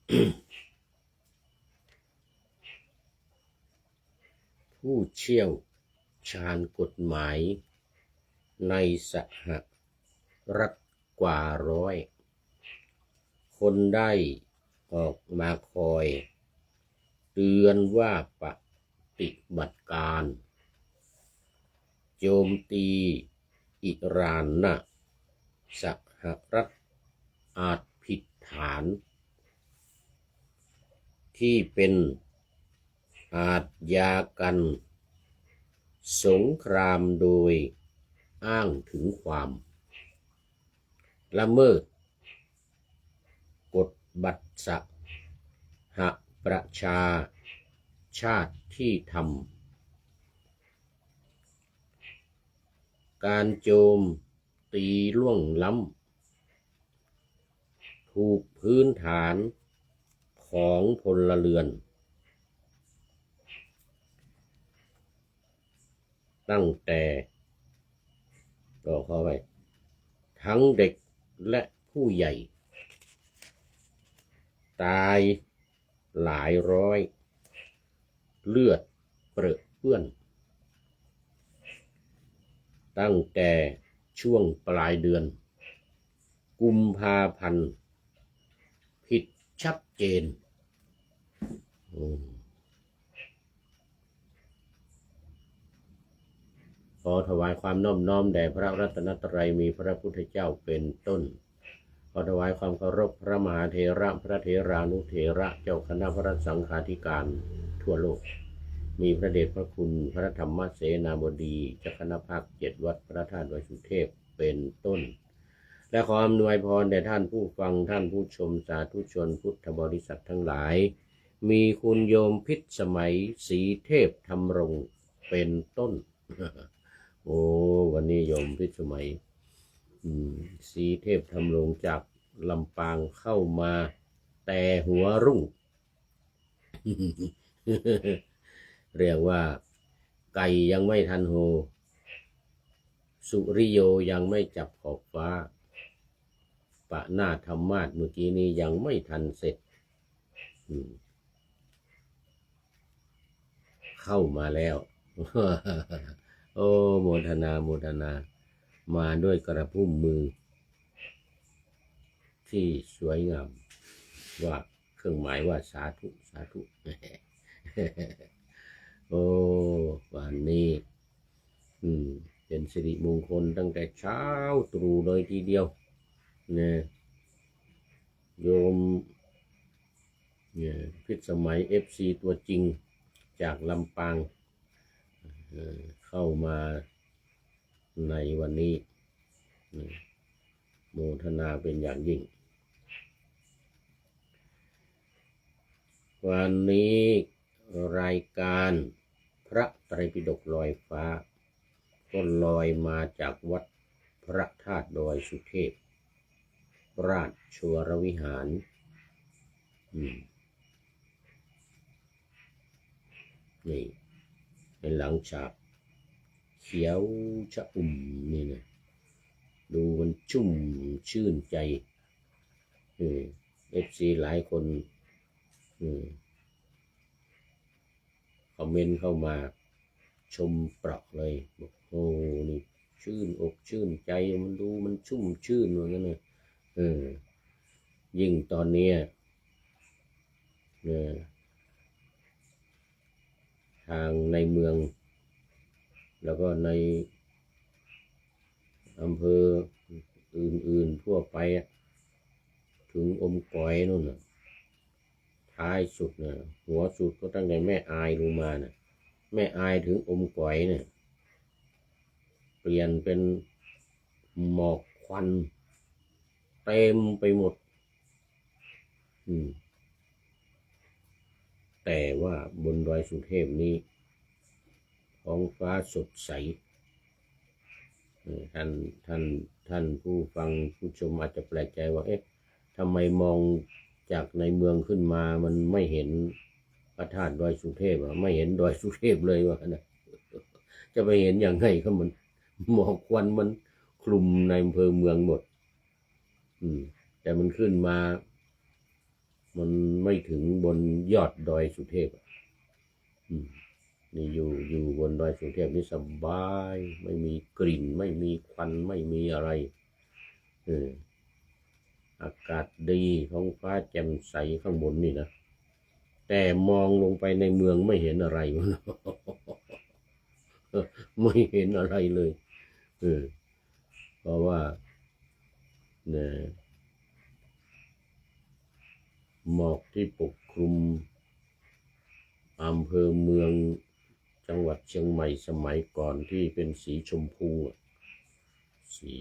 ผู้เชี่ยวชาญกฎหมายในสหรัฐกว่า100 คนได้ออกมาคอยเตือนว่าปฏิบัติการโจมตีอิหร่านนะสหรัฐอาจผิดฐานที่เป็นอาชญากรรมสงครามโดยอ้างถึงความละเมิดกฎบัตรสหประชาชาติที่ทำการโจมตีล่วงล้ำถูกพื้นฐานของพลเรือนตั้งแต่ก็เข้าไปทั้งเด็กและผู้ใหญ่ตายหลายร้อยเลือดเปรอะเปื้อนตั้งแต่ช่วงปลายเดือนกุมภาพันธ์ผิดชัดเจนขอถวายความนอบน้อมแด่พระรัตนตรัยมีพระพุทธเจ้าเป็นต้นขอถวายความเคารพพระมหาเถระพระเถรานุเถระเจ้าคณะพระสังฆาธิการทั่วโลกมีพระเดชพระคุณพระธรรมเสนาบดีเจ้าคณะภาค7วัดพระธาตุดอยสุเทพเป็นต้นและขออำนวยพรแด่ท่านผู้ฟังท่านผู้ชมสาธุชนพุทธบริษัททั้งหลายมีคุณโยมพิษสมัยศรีเทพธรรมรงค์เป็นต้นโอ้วันนี้โยมพิษสมัยศรีเทพธรรมรงค์จากลำปางเข้ามาแต่หัวรุ่ง เรียกว่าไก่ยังไม่ทันโหสุริโยยังไม่จับขอบฟ้าปะหน้าธรรมาสเมื่อกี้นี้ยังไม่ทันเสร็จเข้ามาแล้ว โอ้โมทนาโมทนามาด้วยกระพุ่มมือที่สวยงามว่าเครื่องหมายว่าสาธุสาธุ โอ้วันนี้เป็นสิริมงคลตั้งแต่เช้าตรู่เลยทีเดียวเนี่ยโยมพิษสมัย FC ตัวจริงจากลำปางเข้ามาในวันนี้โมทนาเป็นอย่างยิ่งวันนี้รายการพระไตรปิฎกลอยฟ้าก็ลอยมาจากวัดพระธาตุดอยสุเทพราชวรวิหารนี่เป็นหลังฉากเขียวชะอุ่มนี่นะดูมันชุ่มชื่นใจFC หลายคนคอมเมนต์เข้ามาชมเปราะเลยบอกโอ้นี่ชื่นอกชื่นใจมันดูมันชุ่มชื่นเหมือนกันเลยยิ่งตอนนี้ทางในเมืองแล้วก็ในอำเภออื่นๆทั่วไปถึงอมก๋อยนู่นน่ะท้ายสุดน่ะหัวสุดก็ตั้งแต่แม่อายลงมาน่ะแม่อายถึงอมก๋อยเนี่ยเปลี่ยนเป็นหมอกควันเต็มไปหมดแต่ว่าบนดอยสุเทพนี้ท้องฟ้าสดใสท่านผู้ฟังผู้ชมอาจจะแปลกใจว่าเอ๊ะทำไมมองจากในเมืองขึ้นมามันไม่เห็นพระธาตุดอยสุเทพไม่เห็นดอยสุเทพเลยวะนะจะไปเห็นอย่างไรก็มันหมอกควันมันคลุมในอำเภอเมืองหมดแต่มันขึ้นมา มันไม่ถึงบนยอดดอยสุเทพนี่อยู่บนดอยสุเทพนี่สบายไม่มีกลิ่นไม่มีควันไม่มีอะไรอากาศดีท้องฟ้าแจ่มใสข้างบนนี่นะแต่มองลงไปในเมืองไม่เห็นอะไรไม่เห็นอะไรเลยเพราะว่าเนี่ยหมอกที่ปกคลุมอำเภอเมืองจังหวัดเชียงใหม่สมัยก่อนที่เป็นสีชมพูสี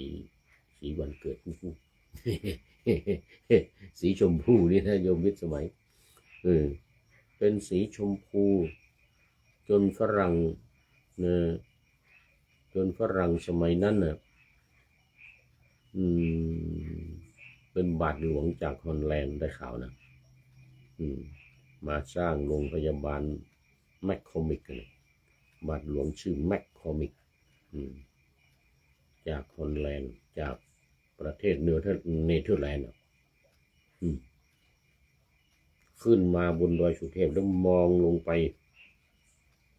วันเกิดสีชมพูนี่นะโยมวิทย์สมัยเป็นสีชมพูจนฝรั่งสมัยนั้นน่ะเป็นบาทหลวงจากฮอลแลนด์ได้ข่าวนะมาสร้างโรงพยาบาลแมคคอมิกเลยบาทหลวงชื่อแมคคอมิกจากฮอลแลนด์จากประเทศเนเธอร์แลนด์ขึ้นมาบนดอยสุเทพแล้วมองลงไป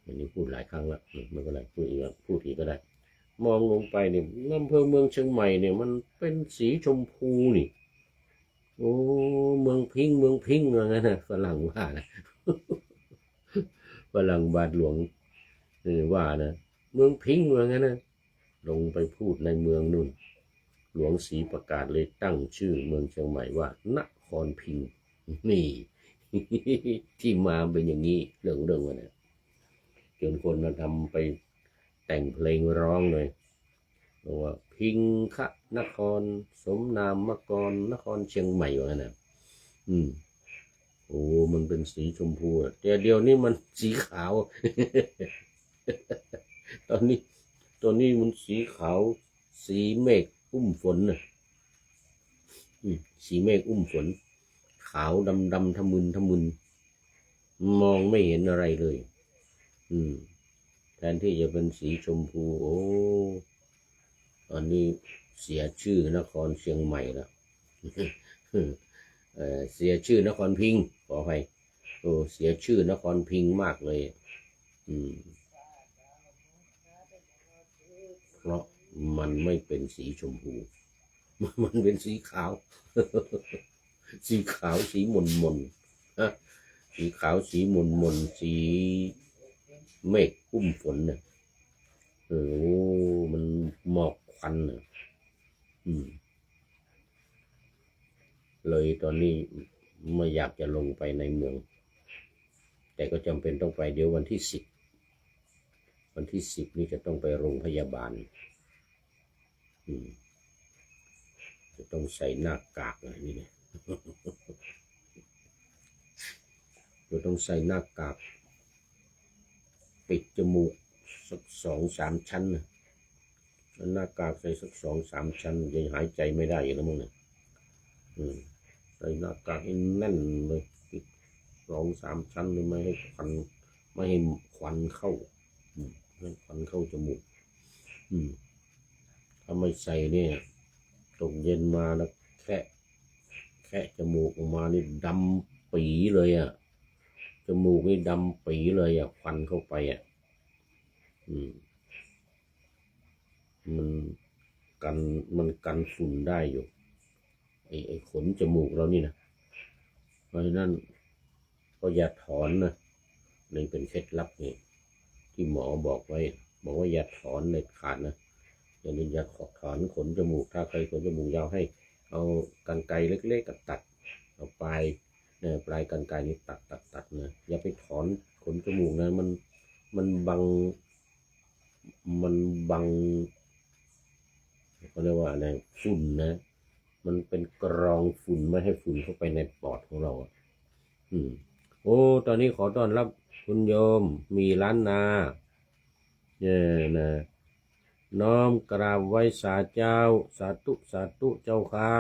อันนี้พูดหลายครั้งแล้วไม่เป็นไรพูดอีกก็ได้มองลงไปเนี่ยอำเภอเมืองเชียงใหม่เนี่ยมันเป็นสีชมพูนี่โอ้เมืองพิงว่างั้นนะฝรั่งว่านะฝรั่งบาทหลวงว่านะเมืองพิงว่างั้นนะลงไปพูดในเมืองนู่นหลวงศรีประกาศเลยตั้งชื่อเมืองเชียงใหม่ว่านครพิงนี่ที่มาเป็นอย่างนี้เรื่องว่านะจนคนมาทำไปแต่งเพลงร้องเลยบอกว่าพิงคะนครสมนามกรนครเชียงใหม่ว่างั้นนะโอ้มันเป็นสีชมพูแต่เดี๋ยวนี้มันสีขาว ตอนนี้มันสีขาวสีเมฆอุ้มฝนนะสีเมฆอุ้มฝนขาวดำทะมึนมองไม่เห็นอะไรเลยแทนที่จะเป็นสีชมพูโอ้ตอนนี้เสียชื่อนครเชียงใหม่แล้วเสียชื่อนครพิงค์ขออภัยเสียชื่อนครพิงค์มากเลยเพราะมันไม่เป็นสีชมพูมันเป็นสีขาวสีขาวสีมนสีขาวสีมนสีเมฆอุ้มฝนเนี่ยมันหมอกควันเนี่ยเลยตอนนี้ไม่อยากจะลงไปในเมืองแต่ก็จำเป็นต้องไปเดี๋ยววันที่10นี่จะต้องไปโรงพยาบาลจะต้องใส่หน้ากากอะไรนี่เนี่ยจะต้องใส่หน้ากากปิดจมูกสัก2-3 ชั้นนะหน้ากากใส่สัก2-3 ชั้นยังหายใจไม่ได้อยู่แล้วมึงเนี่ยใส่หน้ากากให้แน่นเลยปิด2-3 ชั้นเลยไม่ให้ควันเข้าให้ควันเข้าจมูกถ้าไม่ใส่เนี่ยตกเย็นมาแล้วแค่จมูกออกมานี่ดำปีเลยอ่ะจมูกนี่ดำปีเลยอ่ะควันเข้าไปอ่ะมันกันฝุ่นได้อยู่ไอ้ขนจมูกเรานี่นะเพราะฉะนั้นก็อย่าถอนนะนี่เป็นเคล็ดลับนี่ที่หมอบอกไว้บอกว่าอย่าถอนเด็ดขาดนะอย่าถอนขนจมูกถ้าใครขนจมูกยาวให้เอากรรไกรเล็กๆตัดเอาปลายกรรไกรนี้ตัดนะอย่าไปถอนขนจมูกนะมันบังเขาเรียกว่าอะไรฝุ่นนะมันเป็นกรองฝุ่นไม่ให้ฝุ่นเข้าไปในปอดของเราโอ้ตอนนี้ขอต้อนรับคุณโยมมีล้านนานะน้อมกราบไหว้สาเจ้าสาธุเจ้าค่ะ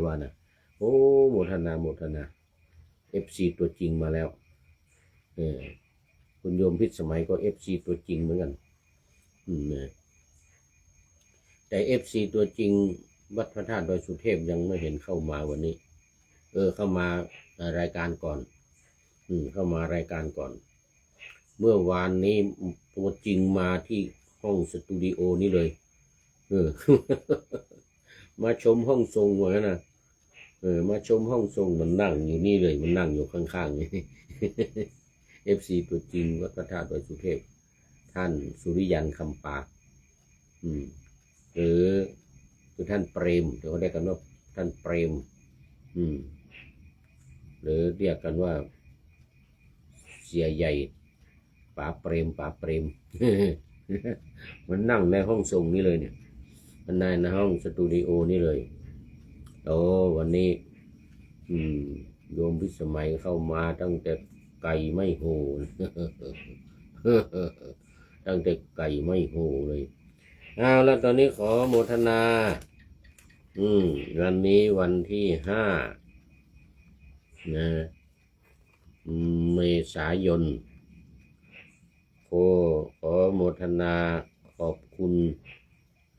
ว่านะโอ้โมทนาFC ตัวจริงมาแล้วคุณโยมพิษสมัยก็ FC ตัวจริงเหมือนกันแต่ FC ตัวจริงวัดพระธาตุดอยสุเทพยังไม่เห็นเข้ามาวันนี้ เข้ามารายการก่อนเข้ามารายการก่อนเมื่อวานนี้ตัวจริงมาที่ห้องสตูดิโอนี่เลยมาชมห้องทรงเหมือนนะมาชมห้องทรงมันนั่งอยู่นี่เลยมันนั่งอยู่ข้างๆนี่ FC ตัวจริงวัดพระธาตุดอยสุเทพท่านสุริยันคำปากหรือท่านเปรมเดี๋ยวเขาเรียกกันว่าท่านเปรมหรือเรียกกันว่าเสียใหญ่ป๋าเปรม มันนั่งในห้องทรงนี่เลยเนี่ยมันในห้องสตูดิโอนี่เลยวันนี้โยมพิสมัยเข้ามาตั้งแต่ไก่ไม่โหตั้งแต่ไก่ไม่โหเลยแล้วตอนนี้ขอโมทนาวันนี้วันที่5 เมษายนขอโมทนาขอบคุณ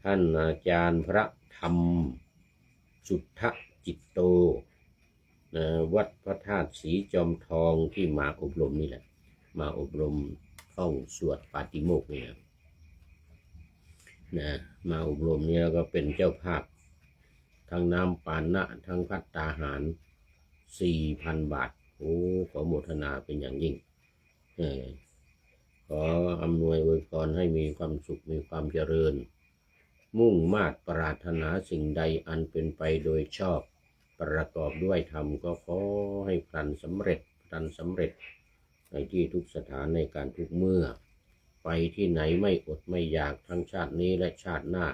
ท่านอาจารย์พระธรรมสุทธจิตโตวัดพระธาตุศรีจอมทองที่มาอบรมนี่แหละมาอบรมท่องสวดปาติโมกข์นี่นะมาอบรมนี่แล้วก็เป็นเจ้าภาพทั้งน้ำปานะทั้งภัตตาหาร 4,000 บาทขอโมทนาเป็นอย่างยิ่งขออำนวยอวยพรให้มีความสุขมีความเจริญมุ่งมา่ปรารถนาสิ่งใดอันเป็นไปโดยชอบประกอบด้วยธรรมก็ขอให้พลันสำเร็จในที่ทุกสถานในการทุกเมื่อไปที่ไหนไม่อดไม่อยากทั้งชาตินี้และชาติหน้า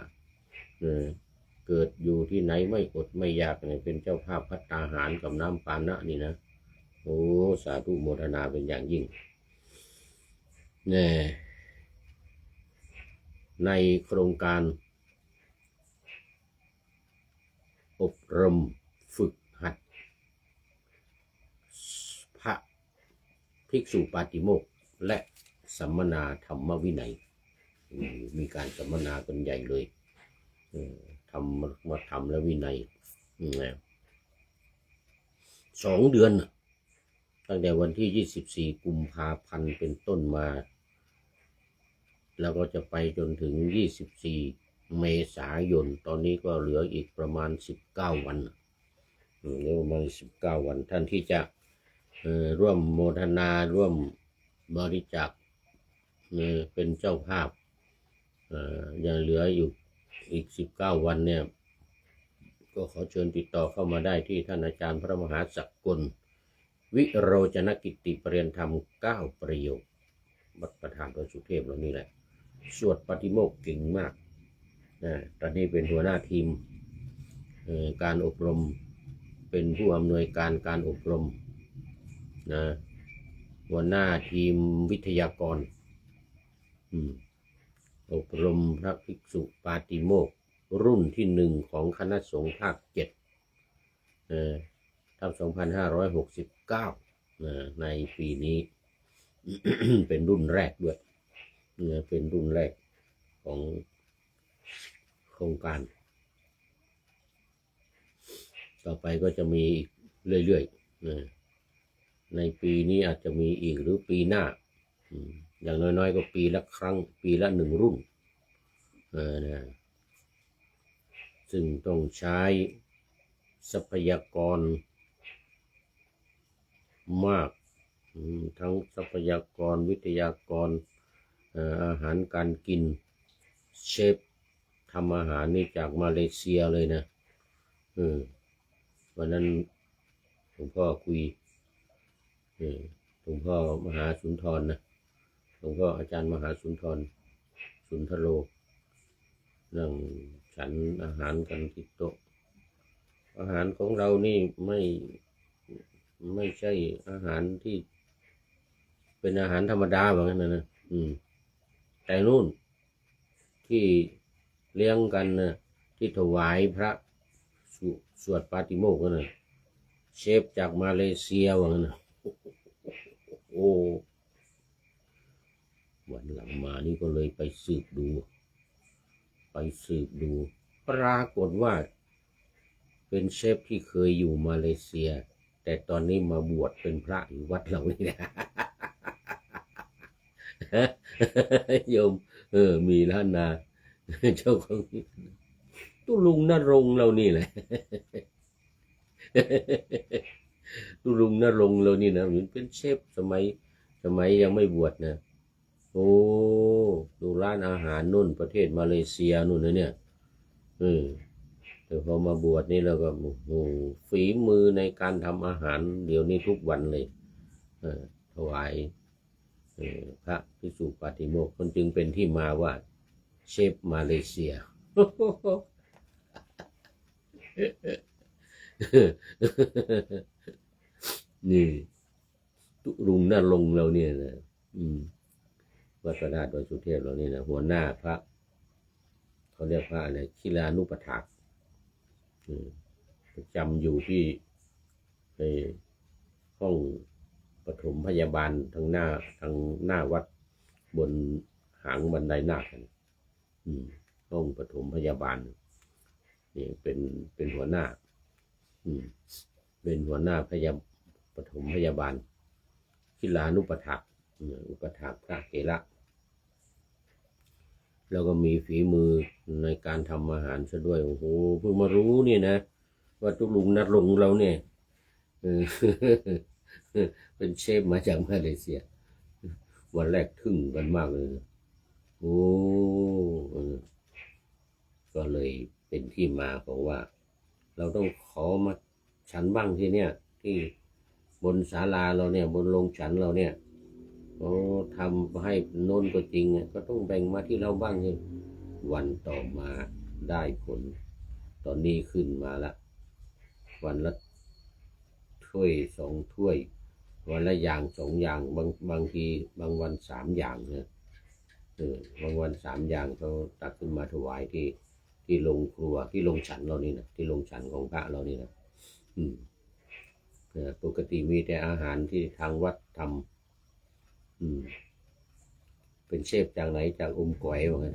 เกิดอยู่ที่ไหนไม่อดไม่อยากเป็นเจ้าภาพภัตตาหารกับน้ำปานะนี่นะสาธุโมทนาเป็นอย่างยิ่งในโครงการอบรมฝึกหัดพระภิกษุปาติโมกข์และสัมมนาธรรมวินัยมีการสัมมนากันใหญ่เลยทำและวินัย2 เดือนตั้งแต่วันที่24 กุมภาพันธ์เป็นต้นมาแล้วก็จะไปจนถึง24 เมษายนตอนนี้ก็เหลืออีกประมาณ19 วันเหลือประมาณ19 วันท่านที่จะร่วมโมทนาร่วมบริจาคเป็นเจ้าภาพยังเหลืออยู่อีก19 วันเนี่ยก็ขอเชิญติดต่อเข้ามาได้ที่ท่านอาจารย์พระมหาสักกลวิโรจนกิตติปริยนธรรม9 ประโยควัดประธานดอยสุเทพเรานี่แหละสวดปาติโมกข์เก่งมากตอนนี้เป็นหัวหน้าทีมการอบรมเป็นผู้อำนวยการอบรมหัวหน้าทีมวิทยากรอบรมพระภิกษุปาติโมกข์รุ่นที่1ของคณะสงฆ์ภาค 7ทับ2569ในปีนี้ เป็นรุ่นแรกด้วยเป็นรุ่นแรกของโครงการต่อไปก็จะมีเรื่อยๆในปีนี้อาจจะมีอีกหรือปีหน้าอย่างน้อยๆก็ปีละครั้งปีละ1 รุ่นซึ่งต้องใช้ทรัพยากรมากทั้งทรัพยากรวิทยากรอาหารการกินเชฟทำอาหารนี่จากมาเลเซียเลยนะวันนั้นหลวงพ่อคุยหลวงพ่อมหาสุนทรนะหลวงพ่ออาจารย์มหาสุนทรสุนทโรนั่งฉันอาหารกันที่โต๊ะอาหารของเรานี่ไม่ใช่อาหารที่เป็นอาหารธรรมดาแบบนั้นนะแต่นู่นที่เลี้ยงกันนะที่ถวายพระสวดปาติโมกข์นะเชฟจากมาเลเซียว่างั้นนะวันหลังมานี่ก็เลยไปสืบดูปรากฏว่าเป็นเชฟที่เคยอยู่มาเลเซีย แต่ตอนนี้มาบวชเป็นพระอยู่วัดเรานี่นะ โยมมีล้านนาเจ้าของตุลุงนรงค์เรานี่แหละ ตุลุงนรงค์เรานี่นะมันเป็นเชฟสมัยยังไม่บวชนะโอ้ดูร้านอาหารนู่นประเทศมาเลเซียนู่นนะเนี่ยแต่พอมาบวชนี่เราก็โอ้โหฝีมือในการทำอาหารเดี๋ยวนี้ทุกวันเลยถวายพระภิกษุปาติโมกข์คนจึงเป็นที่มาว่าเชฟมาเลเซีย นี่ตุลุงนรงค์เราเนี่ยนะวัดพระธาตุดอยสุเทพเรานี่นะหัวหน้าพระเขาเรียกพระอะไรคิลานุปถากประจำอยู่ที่ห้องปฐมพยาบาลทางหน้าวัดบนหางบันไดนาคห้องปฐมพยาบาลนี่เป็นหัวหน้าเป็นหัวหน้าปฐมพยาบาลคิลานุปถากอุปถากพระเถระแล้วก็มีฝีมือในการทำอาหารซะด้วยโอ้โหเพิ่งมารู้นี่นะว่าตุลุงนรงค์เราเนี่ยเป็นเชฟมาจากมาเลเซียวันแรกทึ่งกันมากเลยโอ้ก็เลยเป็นที่มาของว่าเราต้องขอมาฉันบ้างที่เนี่ยที่บนศาลาเราเนี่ยบนโรงฉันเราเนี่ยทำให้โน่นก็จริงก็ต้องแบ่งมาที่เราบ้างนี่วันต่อมาได้ผลตอนนี้ขึ้นมาละวันละถ้วย2 ถ้วยวันละอย่าง2 อย่างบางทีบางวัน3 อย่างเนี่ยบางวัน3 อย่างเขาตักขึ้นมาถวายที่โรงครัวที่โรงฉันเรานี่นะที่โรงฉันของพระเรานี่นะปกติมีแต่อาหารที่ทางวัดทำเป็นเชฟจากไหนจากก๋อยว่างั้น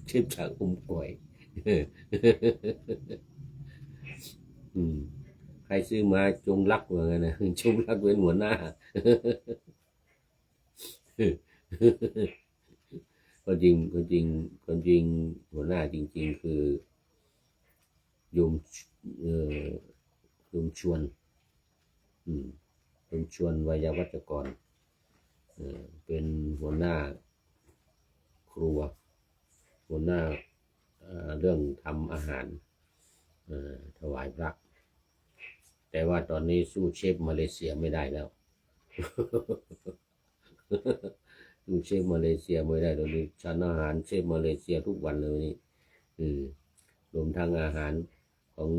เชฟจากก๋อยใครซื้อมาจงรักว่างั้นนะจงรักเป็นหัวหน้า ก็จริงหัวหน้าจริงๆคือโยมชวนวัยวัจกรเป็นหัวหน้าครัวหัวหน้าเรื่องทำอาหารถวายพระแต่ว่าตอนนี้สู้เชฟมาเลเซียไม่ได้แล้ว สู้เชฟมาเลเซียไม่ได้ตอนนี้ฉันอาหารเชฟมาเลเซียทุกวันเลยนี่รวมทั้งอาหารของ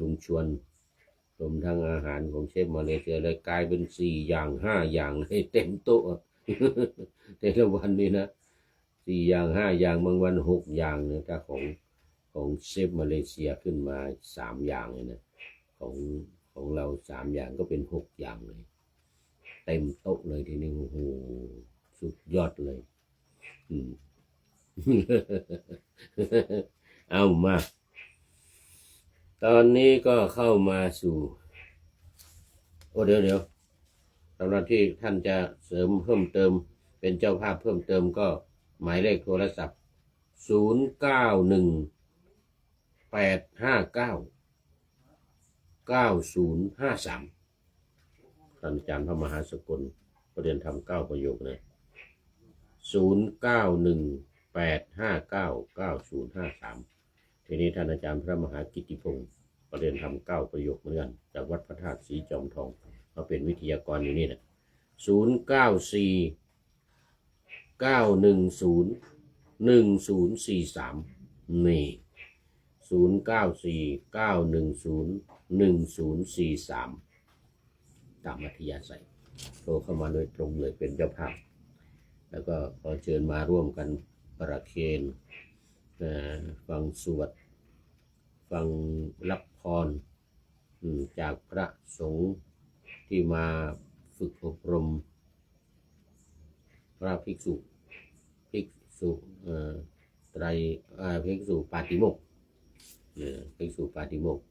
ลุงชวนรวมทั้งอาหารของเชฟมาเลเซียเลยกลายเป็น4 อย่าง5 อย่างให้เต็มโต๊ะ แต่ละวันนี้นะ4 อย่าง5 อย่างบางวัน6 อย่างเนี่ยถ้าของเชฟมาเลเซียขึ้นมา3 อย่างเลยนะของเรา3 อย่างก็เป็น6 อย่างเลยเต็มโต๊ะเลยทีนี้โอ้โหสุดยอดเลยเอามาตอนนี้ก็เข้ามาสู่เดี๋ยวสำหรับที่ท่านจะเสริมเพิ่มเติมเป็นเจ้าภาพเพิ่มเติมก็หมายเลขโทรศัพท์0918599053ท่านอาจารย์พระมหาสกลประเรียนธรรม9 ประโยคนะ0918599053ทีนี้ท่านอาจารย์พระมหากิตติพงศ์ประเรียนธรรม9 ประโยคเหมือนกันจากวัดพระธาตุศรีจอมทองมาเป็นวิทยากรอยู่นี่นะ0949101043นี่0949101043ตามอัธยาศัยโทรเข้ามาโดยตรงเลยเป็นเจ้าภาพแล้วก็ขอเชิญมาร่วมกันประเคนฟังสวดฟังรับพรจากพระสงฆ์ที่มาฝึกอบรมพระภิกษุไตรภิกษุปาติโมกข์ ภิกษุปาติโมกข์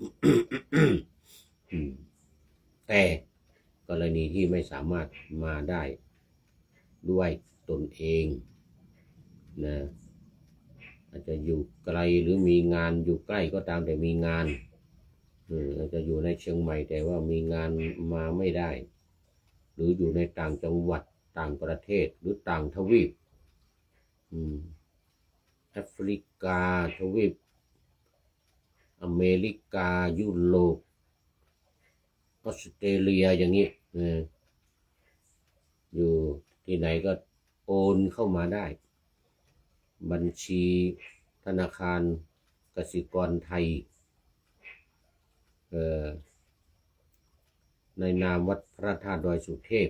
แต่กรณีที่ไม่สามารถมาได้ด้วยตนเองนะอาจจะอยู่ไกลหรือมีงานอยู่ใกล้ก็ตามแต่มีงานอาจจะอยู่ในเชียงใหม่แต่ว่ามีงานมาไม่ได้หรืออยู่ในต่างจังหวัดต่างประเทศหรือต่างทวีปแอฟริกาทวีปอเมริกายุโรปออสเตรเลียอย่างนี้อยู่ที่ไหนก็โอนเข้ามาได้บัญชีธนาคารกสิกรไทยในนามวัดพระธาตุดอยสุเทพ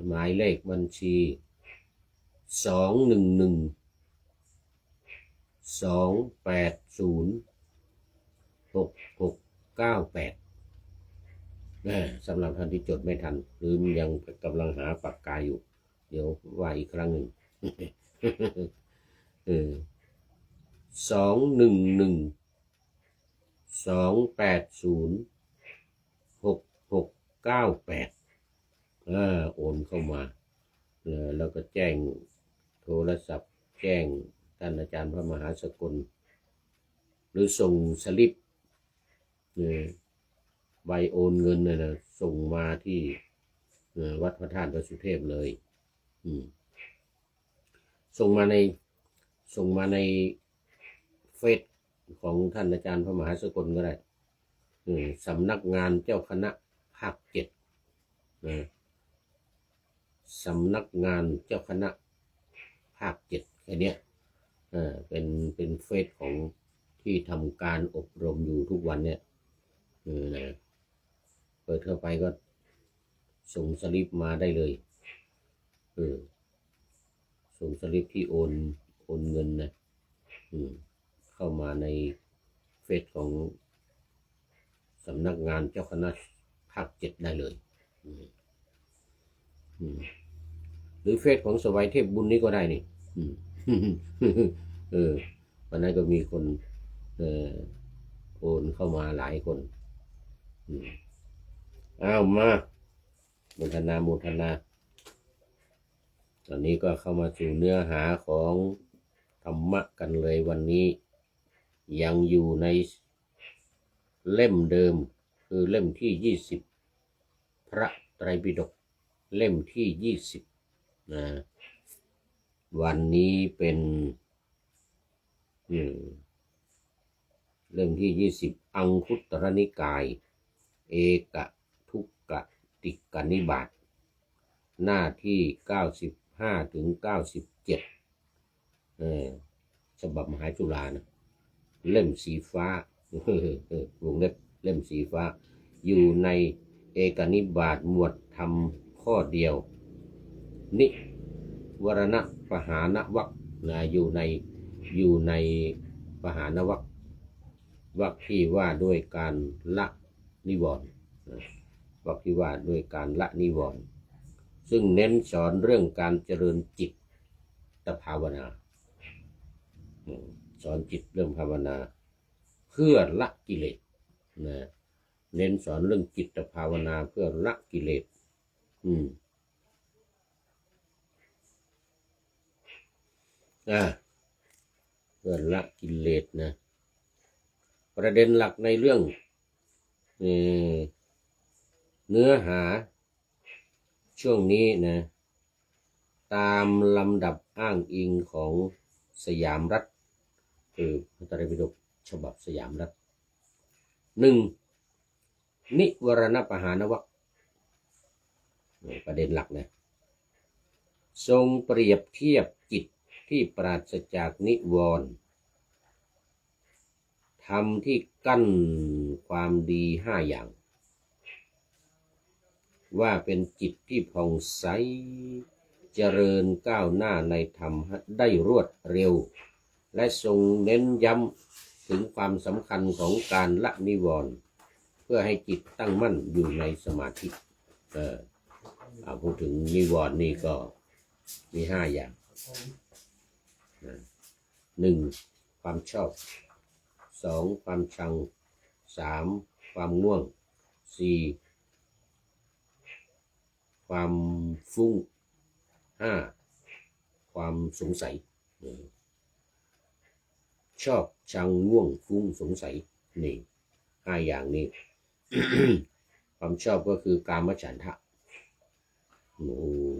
หมายเลขบัญชี211280698สำหรับท่านที่จดไม่ทันหรือยังกำลังหาปากกาอยู่เดี๋ยวว่าอีกครั้งหนึ่ง211280698โอนเข้ามาแล้วก็แจ้งโทรศัพท์แจ้งท่านอาจารย์พระมหาสกลหรือส่งสลิปใบโอนเงินนะส่งมาที่วัดพระธาตุดอยสุเทพเลยส่งมาในเฟซของท่านอาจารย์พระมหาสกลก็ได้สำนักงานเจ้าคณะภาค7สำนักงานเจ้าคณะภาค7แค่นี้เป็นเฟซของที่ทำการอบรมอยู่ทุกวันเนี่ยเปิดเข้าไปก็ส่งสลิปมาได้เลยส่งสลิปที่โอนเงินนะเข้ามาในเฟซของสำนักงานเจ้าคณะภาค7ได้เลยหรือเฟซของสวัยเทพบุญนี้ก็ได้นี่วันนั้นก็มีคนโอนเข้ามาหลายคนมาโมทนาตอนนี้ก็เข้ามาสู่เนื้อหาของธรรมะกันเลยวันนี้ยังอยู่ในเล่มเดิมคือเล่มที่20พระไตรปิฎกเล่มที่20นะวันนี้เป็นเล่มที่20อังคุตรนิกายเอกทุกกติกนิบาตหน้าที่95ถึง97ฉบับมหาจุฬานะเล่มสีฟ้าวงเล็บเล่มสีฟ้าอยู่ในเอกนิบาตหมวดธรรมข้อเดียวนิวรณปหานวรรคนะอยู่ในปหานวรรควรรคที่ว่าด้วยการละนิวรณ์วรรคที่ว่าด้วยการละนิวรณ์ซึ่งเน้นสอนเรื่องการเจริญจิตภาวนาสอนจิตเรื่องภาวนาเพื่อละกิเลสนะเน้นสอนเรื่องจิตภาวนาเพื่อละกิเลสเพื่อละกิเลสนะประเด็นหลักในเรื่องเนื้อหาช่วงนี้นะตามลำดับอ้างอิงของสยามรัฐพระไตรปิฎกฉบับสยามรัฐ1นิวรณปหานวรรคประเด็นหลักนะทรงเปรียบเทียบจิตที่ปราศจากนิวรณ์ธรรมที่กั้นความดี5อย่างว่าเป็นจิตที่ผ่องใสเจริญก้าวหน้าในธรรมได้รวดเร็วและทรงเน้นย้ำถึงความสำคัญของการละนิวรณ์เพื่อให้จิตตั้งมั่นอยู่ในสมาธิพูดถึงนิวรณ์นี่ก็มี5อย่าง1ความชอบ 2ความชัง3ความง่วง4ความฟุ้ง5ความสงสัยชอบชังง่วงฟุ้งสงสัยนี่5อย่างนี้ ความชอบก็คือกามฉันทะ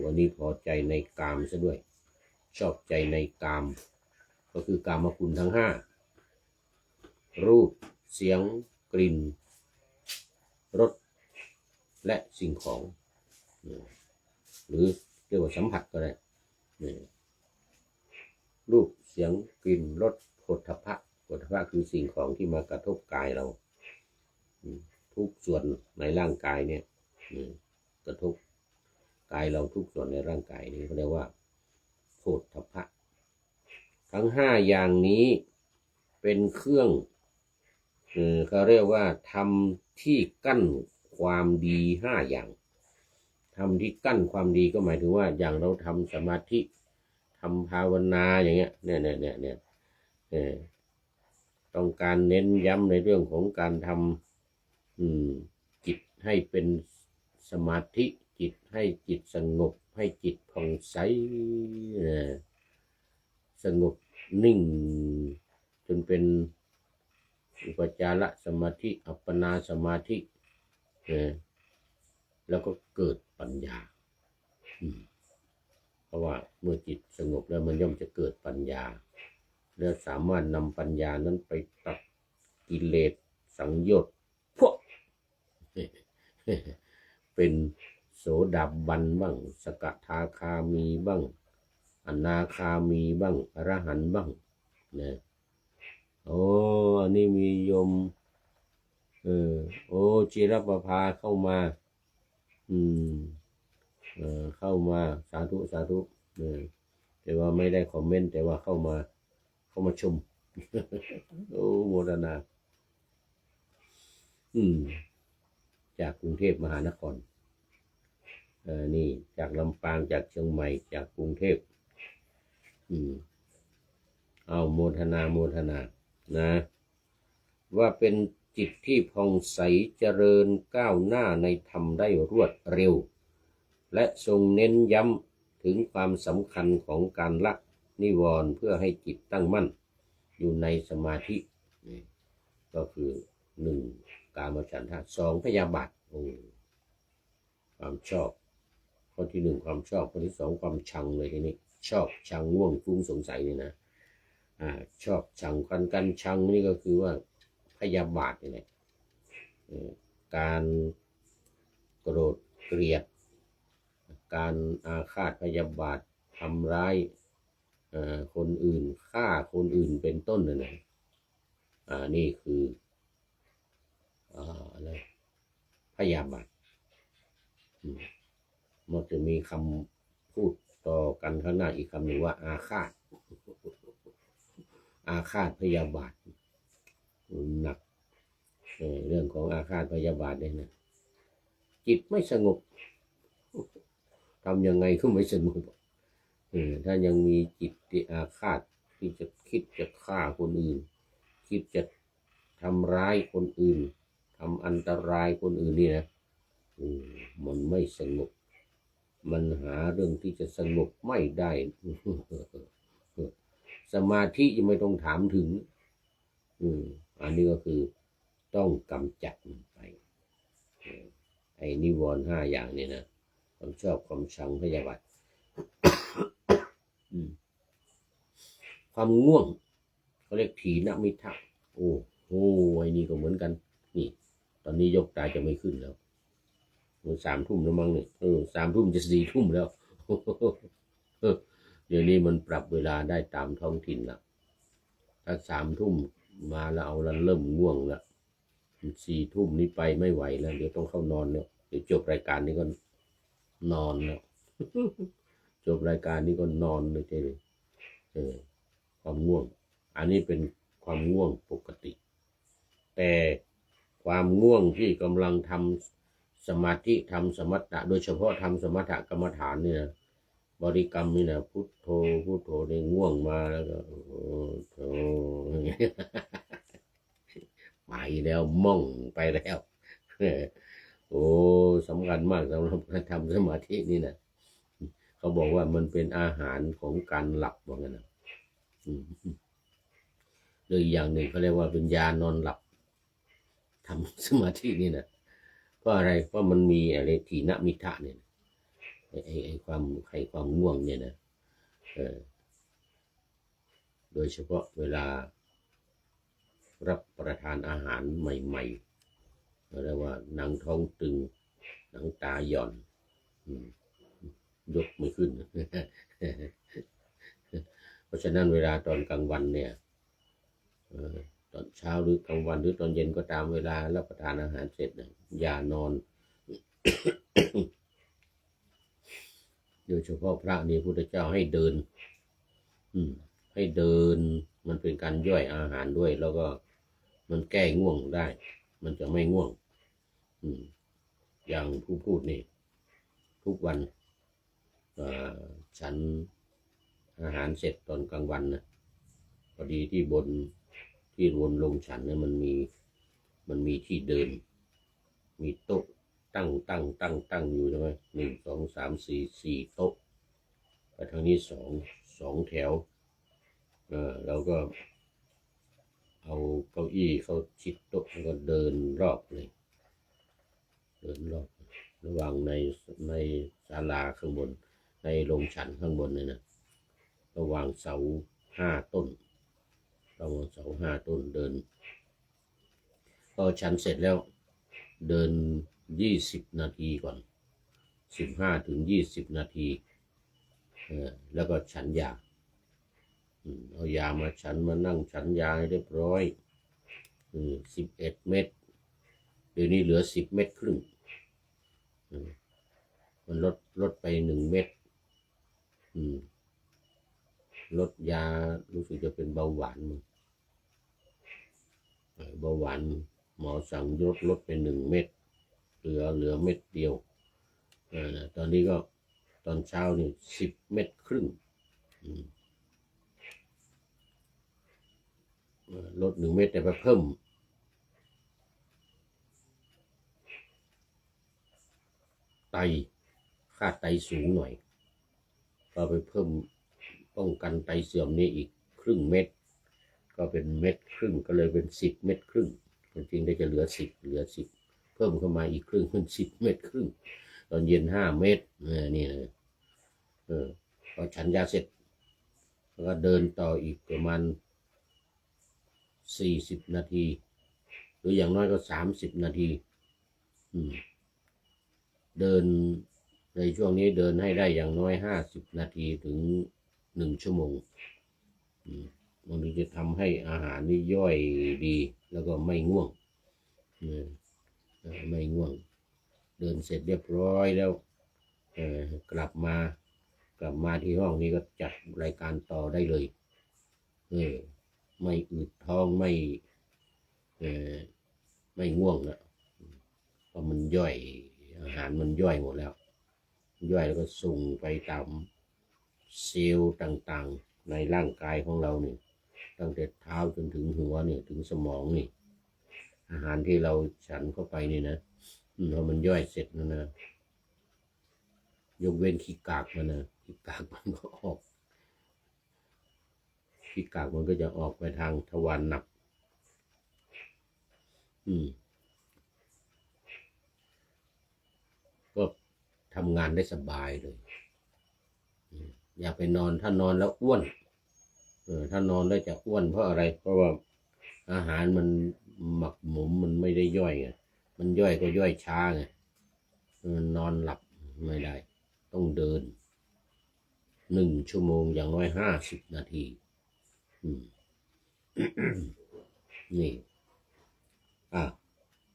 วันนี้พอใจในกามซะด้วยชอบใจในกามก็คือกามคุณทั้ง5รูปเสียงกลิ่นรสและสิ่งของหรือเรียกว่าสัมผัสก็ได้รูปเสียงกลิ่นรสโผฏฐัพพะคือสิ่งของที่มากระทบกายเราทุกส่วนในร่างกายเนี่ยกระทบกายเราทุกส่วนในร่างกายนี้เขาเรียกว่าโผฏฐัพพะทั้ง5อย่างนี้เป็นเครื่องเขาเรียกว่าทำที่กั้นความดี5อย่างทำที่กั้นความดีก็หมายถึงว่าอย่างเราทำสมาธิทำภาวนาอย่างเงี้ยเนี่ยต้องการเน้นย้ำในเรื่องของการทำจิตให้เป็นสมาธิจิตให้จิตสงบให้จิตผ่องใสสงบนิ่งจนเป็นอุปจารสมาธิอัปปนาสมาธิแล้วก็เกิดปัญญาเพราะว่าเมื่อจิตสงบแล้วมันย่อมจะเกิดปัญญาและสามารถนำปัญญานั้นไปตัดกิเลสสังโยชน์พวกเป็นโสดาบันบ้างสกทาคามีบ้างอนาคามีบ้างอรหันต์บ้างนะอันนี้มีโยมจิรประภาเข้ามาเข้ามาสาธุแต่ว่าไม่ได้คอมเมนต์แต่ว่าเข้ามาชม โมทนาจากกรุงเทพมหานครนี่จากลำปางจากเชียงใหม่จากกรุงเทพเอาโมทนานะว่าเป็นจิตที่ผ่องใสเจริญก้าวหน้าในธรรมได้รวดเร็วและทรงเน้นย้ำถึงความสำคัญของการละนิวรณ์เพื่อให้จิตตั้งมั่นอยู่ในสมาธิก็คือ1กามฉันทะ2พยาบาทความชอบข้อที่1ความชอบข้อที่2ความชังเลยทีนี้ชอบชังง่วงฟุ้งสงสัยนี่นะชอบชังกันชังนี่ก็คือว่าพยาบาทนี่แหละการโกรธเกลียดการอาฆาตพยาบาททำร้ายคนอื่นฆ่าคนอื่นเป็นต้นนะนี่คืออะไรพยาบาทมันจะมีคำพูดต่อกันข้างหน้าอีกคำหนึ่งว่าอาฆาตพยาบาทหนักเรื่องของอาฆาตพยาบาทเนี่ยนะจิตไม่สงบทำยังไงก็ไม่สงบถ้ายังมีจิตที่อาฆาตที่จะคิดจะฆ่าคนอื่นคิดจะทำร้ายคนอื่นทำอันตรายคนอื่นนี่นะมันไม่สงบมันหาเรื่องที่จะสงบไม่ได้สมาธิยังไม่ต้องถามถึงอันนี้ก็คือต้องกำจัดมันไปไอ้นิวรณ์5อย่างนี่นะความชอบความชังพยาบาทความง่วงเขาเรียกถีนมิทะไอ้นี่ก็เหมือนกันนี่ตอนนี้ยกตาจะไม่ขึ้นแล้ว3 ทุ่มแล้วมั้งเนี่ย3 ทุ่มจะ4 ทุ่มแล้วเดี๋ยวนี้มันปรับเวลาได้ตามท้องถิ่นละถ้า3 ทุ่มมาแล้วเอาแล้วเริ่มง่วงแล้ว4 ทุ่มนี้ไปไม่ไหวแล้วเดี๋ยวต้องเข้านอนแล้วเดี๋ยวจบรายการนี้ก็นอนแล้วจบรายการนี้ก็นอนเลยความง่วงอันนี้เป็นความง่วงปกติแต่ความง่วงที่กำลังทำสมาธิทำสมถะโดยเฉพาะทำสมถะกรรมฐานเนี่ยบริกรรมนี่นะพุทโธเนี่ยง่วงมาแล้วก็ ไปแล้วม่องไปแล้วโอ้สำคัญมากสำหรับการทำสมาธินี่นะเขาบอกว่ามันเป็นอาหารของการหลับว่างั้นนะหรืออย่างหนึ่งเขาเรียกว่าเป็นยานอนหลับทำสมาธินี่นะเพราะอะไรเพราะมันมีอะไรทีนมิทะเนี่ยไอ้ความง่วงเนี่ยนะโดยเฉพาะเวลารับประทานอาหารใหม่ๆเรียกว่าหนังท้องตึงหนังตาหย่อนยกไม่ขึ้น เพราะฉะนั้นเวลาตอนกลางวันเนี่ยตอนเช้าหรือกลางวันหรือตอนเย็นก็ตามเวลารับประทานอาหารเสร็จนะอย่านอน โดยเฉพาะพระนี่พุทธเจ้าให้เดินให้เดินมันเป็นการย่อยอาหารด้วยแล้วก็มันแก้ง่วงได้มันจะไม่ง่วงอย่างผู้พูดนี่ทุกวันฉันอาหารเสร็จตอนกลางวันนะพอดีที่บนลงฉันเนี่ยมันมีที่เดินมีโต๊ะตั้งอยู่ใช่ไหม1 2 3 4โต๊ะไปทางนี้สองแถวเราก็เอาเก้าอี้เขาชิดโต๊ะแล้วก็เดินรอบเลยเดินรอบระหว่างในศาลาข้างบนในโรงฉันข้างบนเนี่ยนะระหว่างเสา5 ต้นระหว่างเสา5 ต้นเดินพอฉันเสร็จแล้วเดิน20 นาทีก่อน15 ถึง 20 นาทีแล้วก็ฉันยาเอายามาฉันมานั่งฉันยาให้เรียบร้อย11 เม็ดเดี๋ยวนี้เหลือ10 เม็ดครึ่งมันลดไป1 เม็ดลดยารู้สึกจะเป็นเบาหวานหมอสั่งลดไป1 เม็ดเหลือเม็ดเดียวตอนนี้ก็ตอนเช้านี่10 เม็ดครึ่งลด1 เม็ดแต่ไปเพิ่มค่าไตสูงหน่อยก็ไปเพิ่มป้องกันไตเสื่อมนี่อีกครึ่งเม็ดก็เป็น1 เม็ดครึ่งก็เลยเป็น10 เม็ดครึ่งจริงๆได้จะเหลือ10เพิ่มเข้ามาอีกครึ่งเป็น10 เม็ดครึ่งตอนเย็น5 เม็ดนี่นะพอฉันยาเสร็จแล้วก็เดินต่ออีกประมาณ40 นาทีหรืออย่างน้อยก็30 นาทีเดินในช่วงนี้เดินให้ได้อย่างน้อย50 นาทีถึง1 ชั่วโมงมันจะทำให้อาหารนี่ย่อยดีแล้วก็ไม่ง่วงเดินเสร็จเรียบร้อยแล้วกลับมาที่ห้องนี้ก็จัดรายการต่อได้เลยไม่อืดท้องไม่ง่วงนะเพราะมันย่อยอาหารมันย่อยหมดแล้วย่อยแล้วก็ส่งไปตามเซลล์ต่างๆในร่างกายของเราเนี่ยตั้งแต่เท้าจนถึงหัวเนี่ยถึงสมองนี่อาหารที่เราฉันเข้าไปนี่นะพอมันย่อยเสร็จนะยกเว้นขี้กากมันนะขี้กากมันก็ออกขี้กากมันก็จะออกไปทางทวารหนักก็ทำงานได้สบายเลยอย่าไปนอนถ้านอนแล้วอ้วนถ้านอนแล้วจะอ้วนเพราะอะไรเพราะว่าอาหารมันหมักหมมมันไม่ได้ย่อยไงมันย่อยก็ย่อยช้าไงนอนหลับไม่ได้ต้องเดิน1 ชั่วโมงอย่างน้อย50 นาทีนี่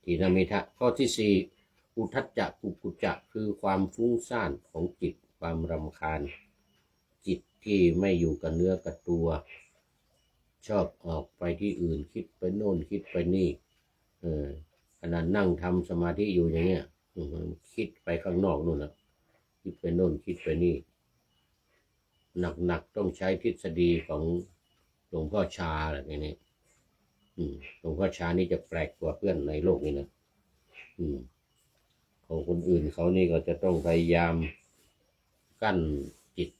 ทีนมิทะข้อที่4อุทัจจะกุกุจจะคือความฟุ้งซ่านของจิตความรำคาญจิตที่ไม่อยู่กับเนื้อกับตัวชอบออกไปที่อื่นคิดไปโน่นคิดไปนี่ขณะนั่งทำสมาธิอยู่อย่างเงี้ยคิดไปข้างนอกนู่นนะคิดไปโน่นคิดไปนี่หนักต้องใช้ทฤษฎีของหลวงพ่อชาอะไรนี้ หลวงพ่อชานี่จะแปลกกว่าเพื่อนในโลกนี้นะของคนอื่นเขานี่ก็จะต้องพยายามกั้นจิต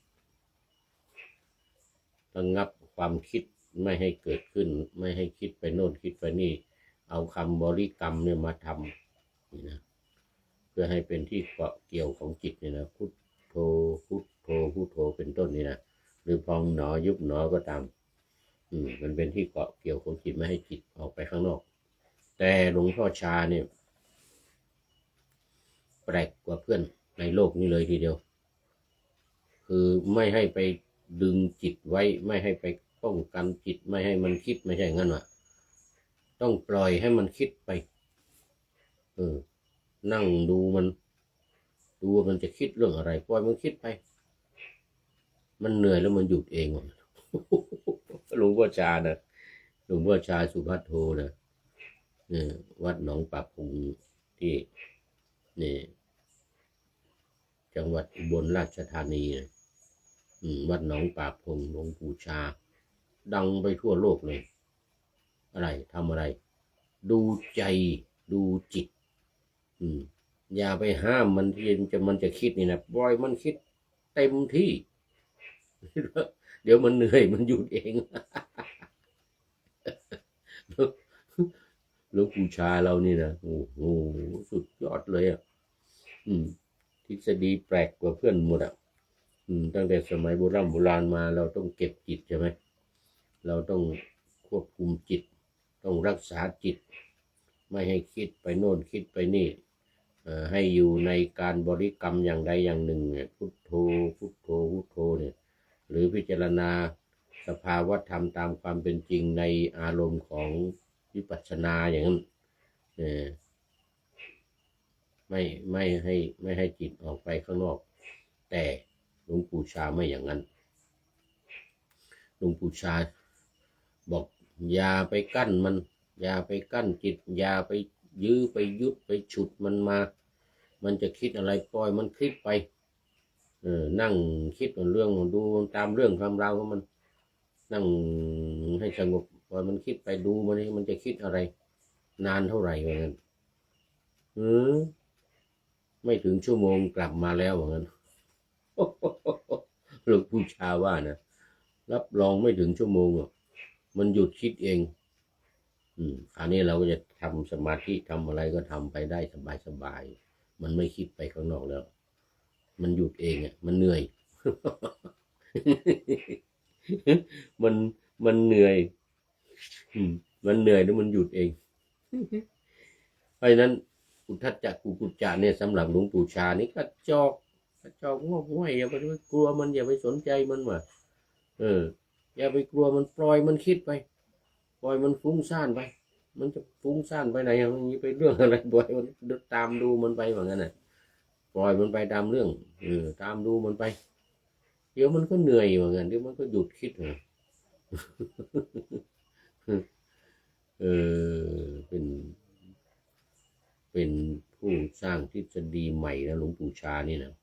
ระงับความคิดไม่ให้เกิดขึ้นไม่ให้คิดไปโน่นคิดไปนี่เอาคำบริกรรมเนี่ยมาทำนี่นะเพื่อให้เป็นที่เกาะเกี่ยวของจิตเนี่ยนะพุทโธพุทโธพุทโธเป็นต้นนี่นะหรือพองหนอยุบหนอก็ตามมันเป็นที่เกาะเกี่ยวของจิตไม่ให้จิตออกไปข้างนอกแต่หลวงพ่อชาเนี่ยแปลกกว่าเพื่อนในโลกนี้เลยทีเดียวคือไม่ให้ไปดึงจิตไว้ไม่ให้ไปป้องกันจิตไม่ให้มันคิดไม่ใช่งั้นว่ะต้องปล่อยให้มันคิดไปนั่งดูมันดูว่ามันจะคิดเรื่องอะไรปล่อยมันคิดไปมันเหนื่อยแล้วมันหยุดเองหลวงพ่อชานะหลวงพ่อชาสุภัทโทนะวัดหนองปากพุงที่นี่จังหวัดอุบลราชธานีนะวัดหนองปากพงหลวงปู่ชาดังไปทั่วโลกเลยอะไรทำอะไรดูใจดูจิตอย่าไปห้ามมันที่มันจะคิดนี่นะปล่อยมันคิดเต็มที่เดี๋ยวมันเหนื่อยมันหยุดเองหลวงปู่ชาเรานี่นะโอ้โหสุดยอดเลยอ่ะทฤษฎีแปลกกว่าเพื่อนหมดอ่ะตั้งแต่สมัยโบราณมาเราต้องเก็บจิตใช่ไหมเราต้องควบคุมจิตต้องรักษาจิตไม่ให้คิดไปโน่นคิดไปนี่ให้อยู่ในการบริกรรมอย่างใดอย่างหนึ่งพุทโธพุทโธพุทโธเนี่ยหรือพิจารณาสภาวะธรรมตามความเป็นจริงในอารมณ์ของวิปัสสนาอย่างนั้นไม่ให้จิตออกไปข้างนอกแต่หลวงปู่ชาไม่อย่างนั้นหลวงปู่ชาบอกอย่าไปกั้นมันอย่าไปกั้นจิตอย่าไปยื้อไปยุดไปฉุดมันมามันจะคิดอะไรปล่อยมันคิดไปนั่งคิดเรื่องดูตามเรื่องความราวของมันนั่งให้สงบปล่อยมันคิดไปดูมันจะคิดอะไรนานเท่าไหร่เหมือนกันไม่ถึงชั่วโมงกลับมาแล้วเหมือนกันหลวงปู่ชาว่านะรับรองไม่ถึงชั่วโมงมันหยุดคิดเองอันนี้เราก็จะทำสมาธิทำอะไรก็ทำไปได้สบายมันไม่คิดไปข้างนอกแล้วมันหยุดเองมันเหนื่อย มันเหนื่อยมันเหนื่อยแล้วมันหยุดเองเพราะฉะนั้นอุทธัจจะกุกุจจะเนี่ยสำหรับหลวงปู่ชานี่กระจอกงอกง่อยอย่าไปกลัวมันอย่าไปสนใจมันว่ะอย่าไปกลัวมันปล่อยมันคิดไปปล่อยมันฟุ้งซ่านไปมันจะฟุ้งซ่านไปไหนมันมีไปเรื่องอะไรปล่อยมันตามดูมันไปเหมือนกันน่ะปล่อยมันไปตามเรื่องตามดูมันไปเดี๋ยวมันก็เหนื่อยเหมือนกันเดี๋ยวมันก็หยุดคิดเป็นผู้สร้างทฤษฎีใหม่นะหลวงปู่ชานี่นะ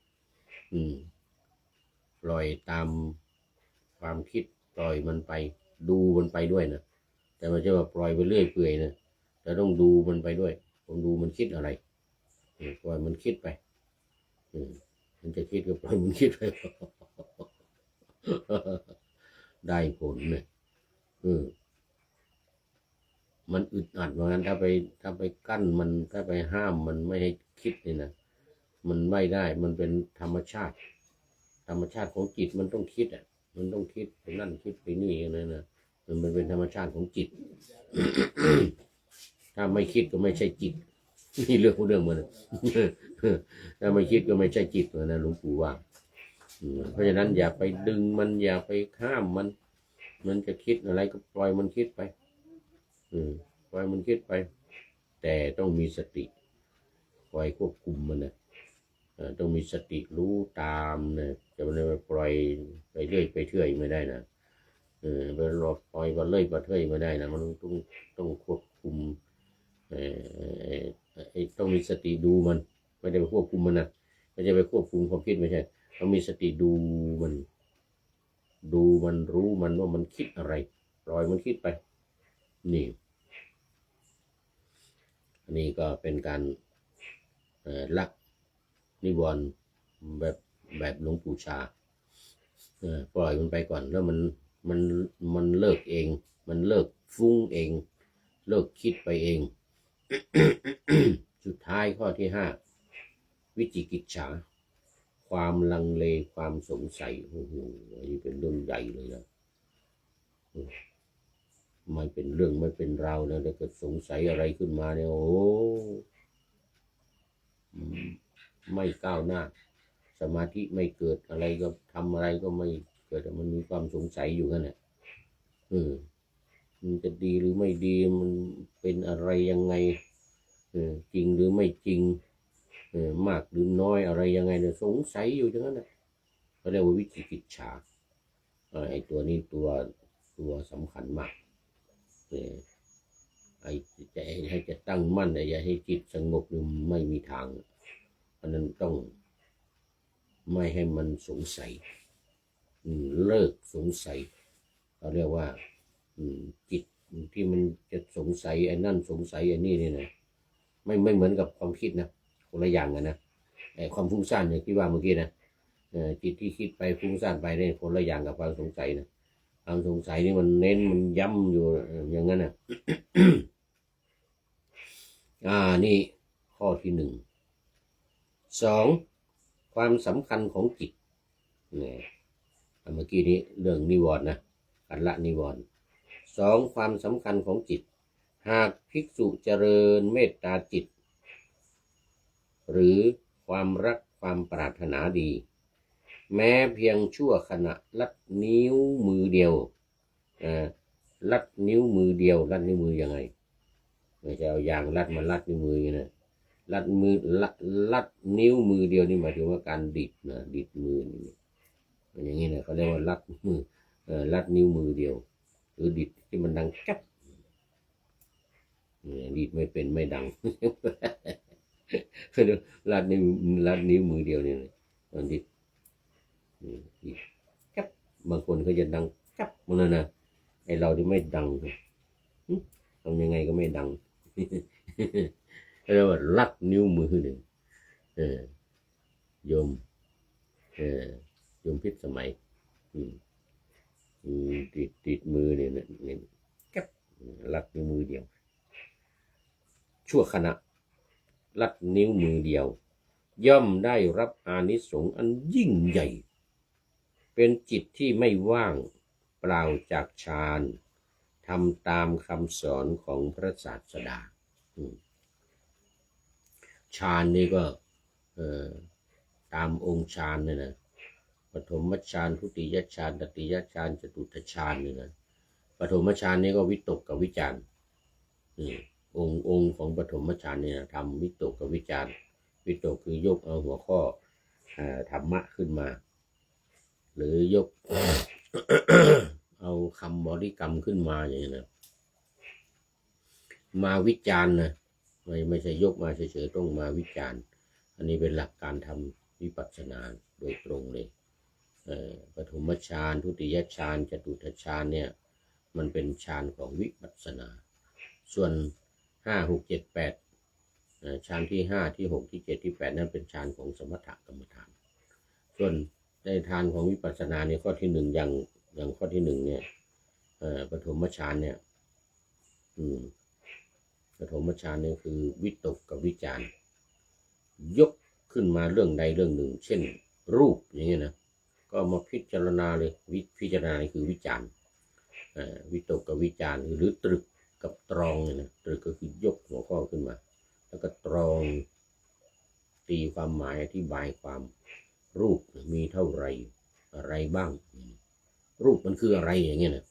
ปล่อยตามความคิดปล่อยมันไปดูมันไปด้วยนะแต่ไม่ใช่ว่าปล่อยไปเรื่อยเปื่อยนะแต่ต้องดูมันไปด้วยผมดูมันคิดอะไรปล่อยมันคิดไปมันจะคิดก็ปล่อยมันคิดไปได้ผลเนี่ยมันอึดอัดเหมือนกันถ้าไปกั้นมันถ้าไปห้ามมันไม่ให้คิดนี่นะมันไม่ได้มันเป็นธรรมชาติของจิตมันต้องคิดมันต้องคิดไปนั่นคิดไปนี่นะมันเป็นธรรมชาติของจิต ถ้าไม่คิดก็ไม่ใช่จิตนี่เรื่องมัน ถ้าไม่คิดก็ไม่ใช่จิตนะหลวงปู่ว่าเพราะฉะนั้นอย่าไปดึงมันอย่าไปห้ามมันจะคิดอะไรก็ปล่อยมันคิดไปปล่อยมันคิดไปแต่ต้องมีสติคอยควบคุมมันนะต้องมีสติรู้ตามนะจะไม่ไปปล่อยไปเรื่อยไปเรื่อยไม่ได้นะไปรอปล่อยไปเรื่อยไปเรื่อยไม่ได้นะมันต้องควบคุมต้องมีสติดูมันไม่ได้ไปควบคุมมันนะไม่ใช่ไปควบคุมความคิดไม่ใช่ต้องมีสติดูมันรู้มันว่ามันคิดอะไรปล่อยมันคิดไปนี่ นนี้ก็เป็นการละนิวรณ์แบบหลวงปู่ชาปล่อยมันไปก่อนแล้วมันเลิกเองมันเลิกฟุ้งเองเลิกคิดไปเอง สุดท้ายข้อที่ห้าวิจิกิจฉาความลังเลความสงสัยโอ้โหอันนี้เป็นเรื่องใหญ่เลยนะไม่เป็นเรื่องไม่เป็นราวนะถ้าเกิดสงสัยอะไรขึ้นมาเนี่ยโอ้ไม่ก้าวหน้าสมาธิไม่เกิดอะไรก็ทำอะไรก็ไม่เกิดมันมีความสงสัยอยู่นั่นแหละมันจะดีหรือไม่ดีมันเป็นอะไรยังไงจริงหรือไม่จริงมากหรือน้อยอะไรยังไงเนี่ยสงสัยอยู่อย่างนั้นนะเขาเรียกว่าวิจิกิจฉาไอ้ตัวนี้ตัวสำคัญมากไอ้จะให้จะตั้งมั่นอย่าให้จิตสงบไม่มีทางเพราะนั้นต้องไม่ให้มันสงสัยเลิกสงสัยเขาเรียกว่าจิตที่มันจะสงสัยไอ้นั่นสงสัยไอ้นี่เนี่ยนะไม่เหมือนกับความคิดนะคนละอย่างกันนะไอ้ความฟุ้งซ่านเนี่ยที่ว่าเมื่อกี้นะจิตที่คิดไปฟุ้งซ่านไปเนี่ยคนละอย่างกับความสงสัยนะความสงสัยนี่มันเน้นมันย้ำอยู่อย่างนั้นนะ นี่ข้อที่1 2ความสำคัญของจิตเนี่ยเมื่อกี้นี้เรื่องนิวรณ์นะการละนิวรณ์2ความสำคัญของจิตหากภิกษุเจริญเมตตาจิตหรือความรักความปรารถนาดีแม้เพียงชั่วขณะลัดนิ้วมือเดียวลัดนิ้วมือเดียวลัดนิ้วมือยังไงไม่ใช่เอายางลัดมาลัดนิ้วมืออย่างนี้นะลัดนิ้วมือเดียวนี่หมายถึงว่าการดิดนะดิดมืออย่างนี้นะเขาเรียกว่าลัดมือลัดนิ้วมือเดียวหรือดิดที่มันดังแก๊บดิดไม่เป็นไม่ดัง ลัดนิ้วมือเดียวนี่มันดิดแก๊บบางคนเขาจะดังแก๊บมันนะไอเราที่ไม่ดังทำยังไงก็ไม่ดังเรียกว่าลัดนิ้วมือหนึ่งโยมพิษสมัยติดมือเนี่ยแก๊บลัดนิ้วมือเดียวชั่วขณะลัดนิ้วมือเดียวย่อมได้รับอานิสงส์อันยิ่งใหญ่เป็นจิตที่ไม่ว่างเปล่าจากฌานทำตามคำสอนของพระศาสดาฌานนี่ก็ตามองค์ฌานเนี่ยนะปฐมฌานทุติยฌานตติยฌานจตุตฌานเนี่ยนะปฐมฌานนี่ก็วิตกกับวิจารองค์ของปฐมฌานเนี่ยทำวิตกกับวิจารวิตกคือยกเอาหัวข้อธรรมะขึ้นมาหรือยก เอาคำบริกรรมขึ้นมาอย่างนี้นะมาวิจารณ์นะไม่ใช่ยกมาเฉยๆต้องมาวิจารณ์อันนี้เป็นหลักการทำวิปัสสนาโดยตรงเลยปฐมฌานทุติยฌานจตุตฌานเนี่ยมันเป็นฌานของวิปัสสนาส่วน5 6 7 8ฌานที่5ที่6ที่7ที่8นั่นเป็นฌานของสมถกรรมฐานส่วนในฌานของวิปัสสนาในข้อที่1อย่างข้อที่1เนี่ยปฐมฌานเนี่ยปฐมฌานเนี่ยคือวิตกกับวิจารยกขึ้นมาเรื่องใดเรื่องหนึ่งเช่นรูปอย่างเงี้ยนะก็มาพิจารณาเลยพิจารณาคือวิจารวิตกกับวิจารหรือตรึกกับตรองเนี่ยนะตรึกก็คือยกหัวข้อขึ้นมาแล้วก็ตรองตีความหมายอธิบายความรูปมีเท่าไรอะไรบ้างรูปมันคืออะไรอย่างเงี้ยนะ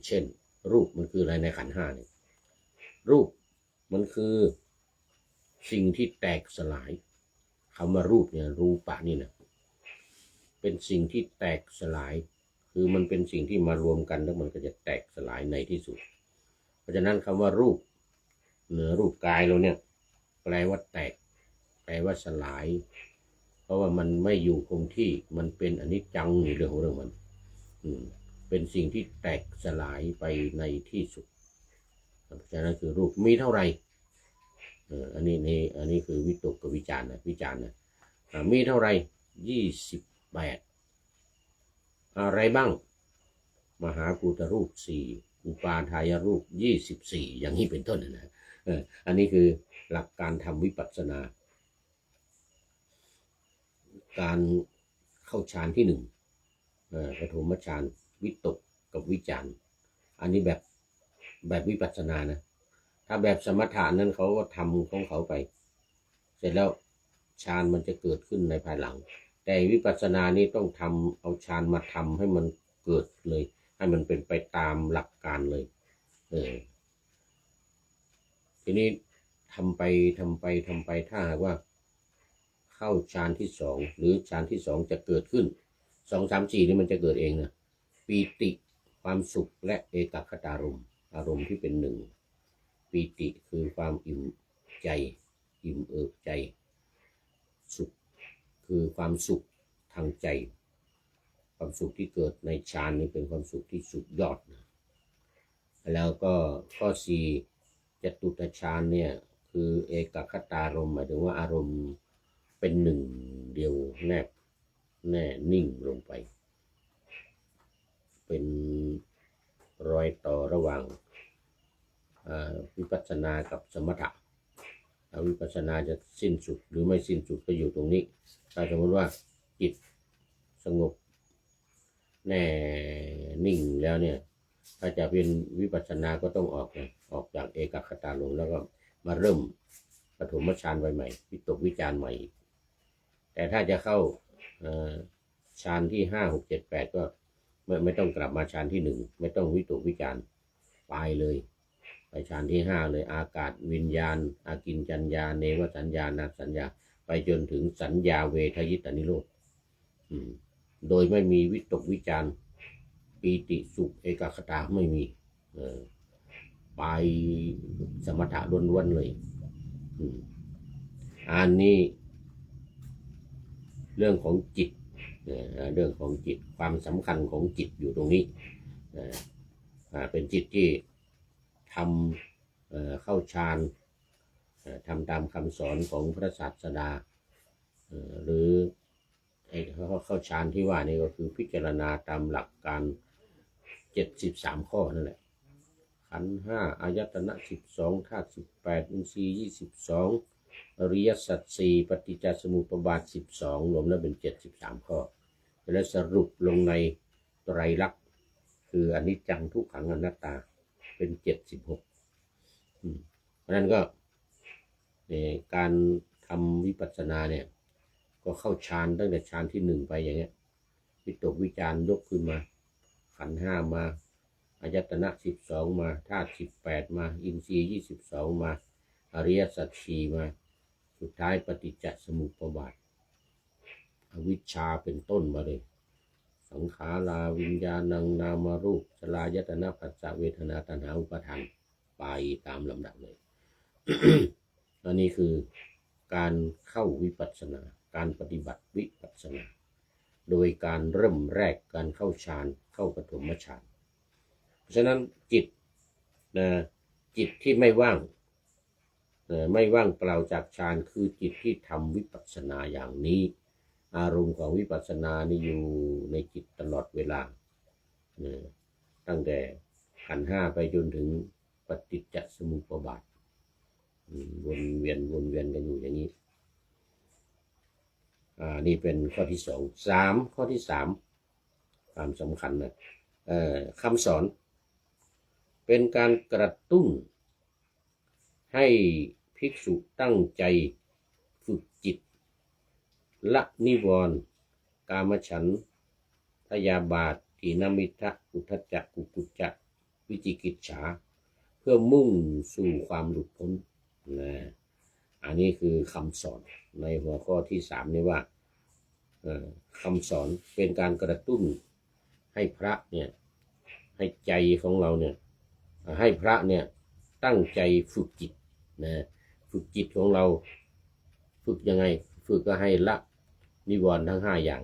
เช่นรูปมันคืออะไรในขันธ์ 5เนี่ยรูปมันคือสิ่งที่แตกสลายคำว่ารูปเนี่ยรูปะนี่นะเป็นสิ่งที่แตกสลายคือมันเป็นสิ่งที่มารวมกันแล้วมันก็จะแตกสลายในที่สุดเพราะฉะนั้นคำว่ารูปเหนือรูปกายเราเนี่ยแปลว่าแตกแปลว่าสลายเพราะว่ามันไม่อยู่คงที่มันเป็นอนิจจังในเรื่องของมันเป็นสิ่งที่แตกสลายไปในที่สุดเพราะฉะนั้นคือรูปมีเท่าไหร่ อันนี้คือวิตกกับวิจารนะวิจารนะมีเท่าไหร่28อะไรบ้างมหาภูตรูป4อุปาทายรูป24อย่างนี้เป็นต้นนะอันนี้คือหลักการทำวิปัสสนาการเข้าฌานที่1ปฐมฌานวิตกกับวิจารอันนี้แบบวิปัสสนานะถ้าแบบสมถะนั้นเขาก็ทำของเขาไปเสร็จแล้วฌานมันจะเกิดขึ้นในภายหลังแต่วิปัสสนานี้ต้องทำเอาฌานมาทำให้มันเกิดเลยให้มันเป็นไปตามหลักการเลยทีนี้ทำไปถ้าหากว่าเข้าฌานที่2หรือฌานที่2จะเกิดขึ้น2 3 4นี่มันจะเกิดเองนะปีติความสุขและเอกคตารมณ์อารมณ์ที่เป็นหนึ่งปีติคือความอิ่มใจอิ่มเอิบใจสุขคือความสุขทางใจความสุขที่เกิดในฌานนี้เป็นความสุขที่สุดยอดนะแล้วก็ข้อ4จตุตฌานเนี่ยคือเอกคตารมณ์หมายถึงว่าอารมณ์เป็นหนึ่งเดียวแน่นิ่งลงไปเป็นรอยต่อระหว่างวิปัสสนากับสมถะวิปัสสนาจะสิ้นสุดหรือไม่สิ้นสุดก็อยู่ตรงนี้ถ้าสมมติว่าจิตสงบแน่นิ่งแล้วเนี่ยถ้าจะเป็นวิปัสสนาก็ต้องออกจากเอกคตารมณ์แล้วก็มาเริ่มปฐมฌานใหม่วิตกวิจารใหม่แต่ถ้าจะเข้าฌานที่5 6 7 8ก็ไม่ต้องกลับมาฌานที่1ไม่ต้องวิตกวิจารไปเลยไปฌานที่5เลยอากาศวิญญาณอากินจัญญาเนวสัญญานาสัญญาไปจนถึงสัญญาเวทยิตานิโรธโดยไม่มีวิตกวิจารปีติสุขเอกคตาไม่มีไปสมถะล้วนๆเลยอันนี้เรื่องของจิตเรื่องของจิตความสำคัญของจิตอยู่ตรงนี้เป็นจิตที่ทำเข้าฌานทำตามคำสอนของพระศาสดาหรือเข้าฌานที่ว่านี่ก็คือพิจารณาตามหลักการ73ข้อนั่นแหละขันธ์5อายตนะ12ธาตุ18อินทรีย์22อริยสัจ4ปฏิจจสมุปบาท12รวมแล้วเป็น73ข้อแล้วสรุปลงในไตรลักษณ์คืออนิจจังทุกขังอนัตตาเป็น76เพราะนั้นก็การทำวิปัสสนาเนี่ยก็เข้าฌานตั้งแต่ฌานที่1ไปอย่างเงี้ยวิตกวิจารยกขึ้นมาขันธ์5มาอายตนะ12มาธาตุ18มาอินทรีย์22มาอริยสัจ4มาสุดท้ายปฏิจจสมุปบาทอวิชชาเป็นต้นมาเลยสังขาราวิญญาณังนามารูปสลายตนะปัสสะเวทนาตัณหาอุปาทานไปตามลำดับเลย อันนี้คือการเข้าวิปัสสนาการปฏิบัติวิปัสสนาโดยการเริ่มแรกการเข้าฌานเข้าปฐมฌานเพราะฉะนั้นจิตที่ไม่ว่างเปล่าจากฌานคือจิตที่ทำวิปัสสนาอย่างนี้อารมณ์ของวิปัสสนานี่อยู่ในจิตตลอดเวลาตั้งแต่ขันธ์5ไปจนถึงปฏิจจสมุปบาทวนเวียนกันอยู่อย่างนี้นี่เป็นข้อที่2ข้อที่3ความสำคัญนะคำสอนเป็นการกระตุ้นให้ภิกษุตั้งใจฝึกจิตละนิวรณ์กามฉันท์พยาบาทถีนมิทธะอุทธัจจะกุกุจจะวิจิกิจฉาเพื่อมุ่งสู่ความหลุดพ้นนะอันนี้คือคำสอนในหัวข้อที่3นี่ว่าคำสอนเป็นการกระตุ้นให้พระเนี่ยให้ใจของเราเนี่ยให้พระเนี่ยตั้งใจฝึกจิตนะฝึกจิตของเราฝึกยังไงฝึกก็ให้ละนิวรณ์ทั้ง5อย่าง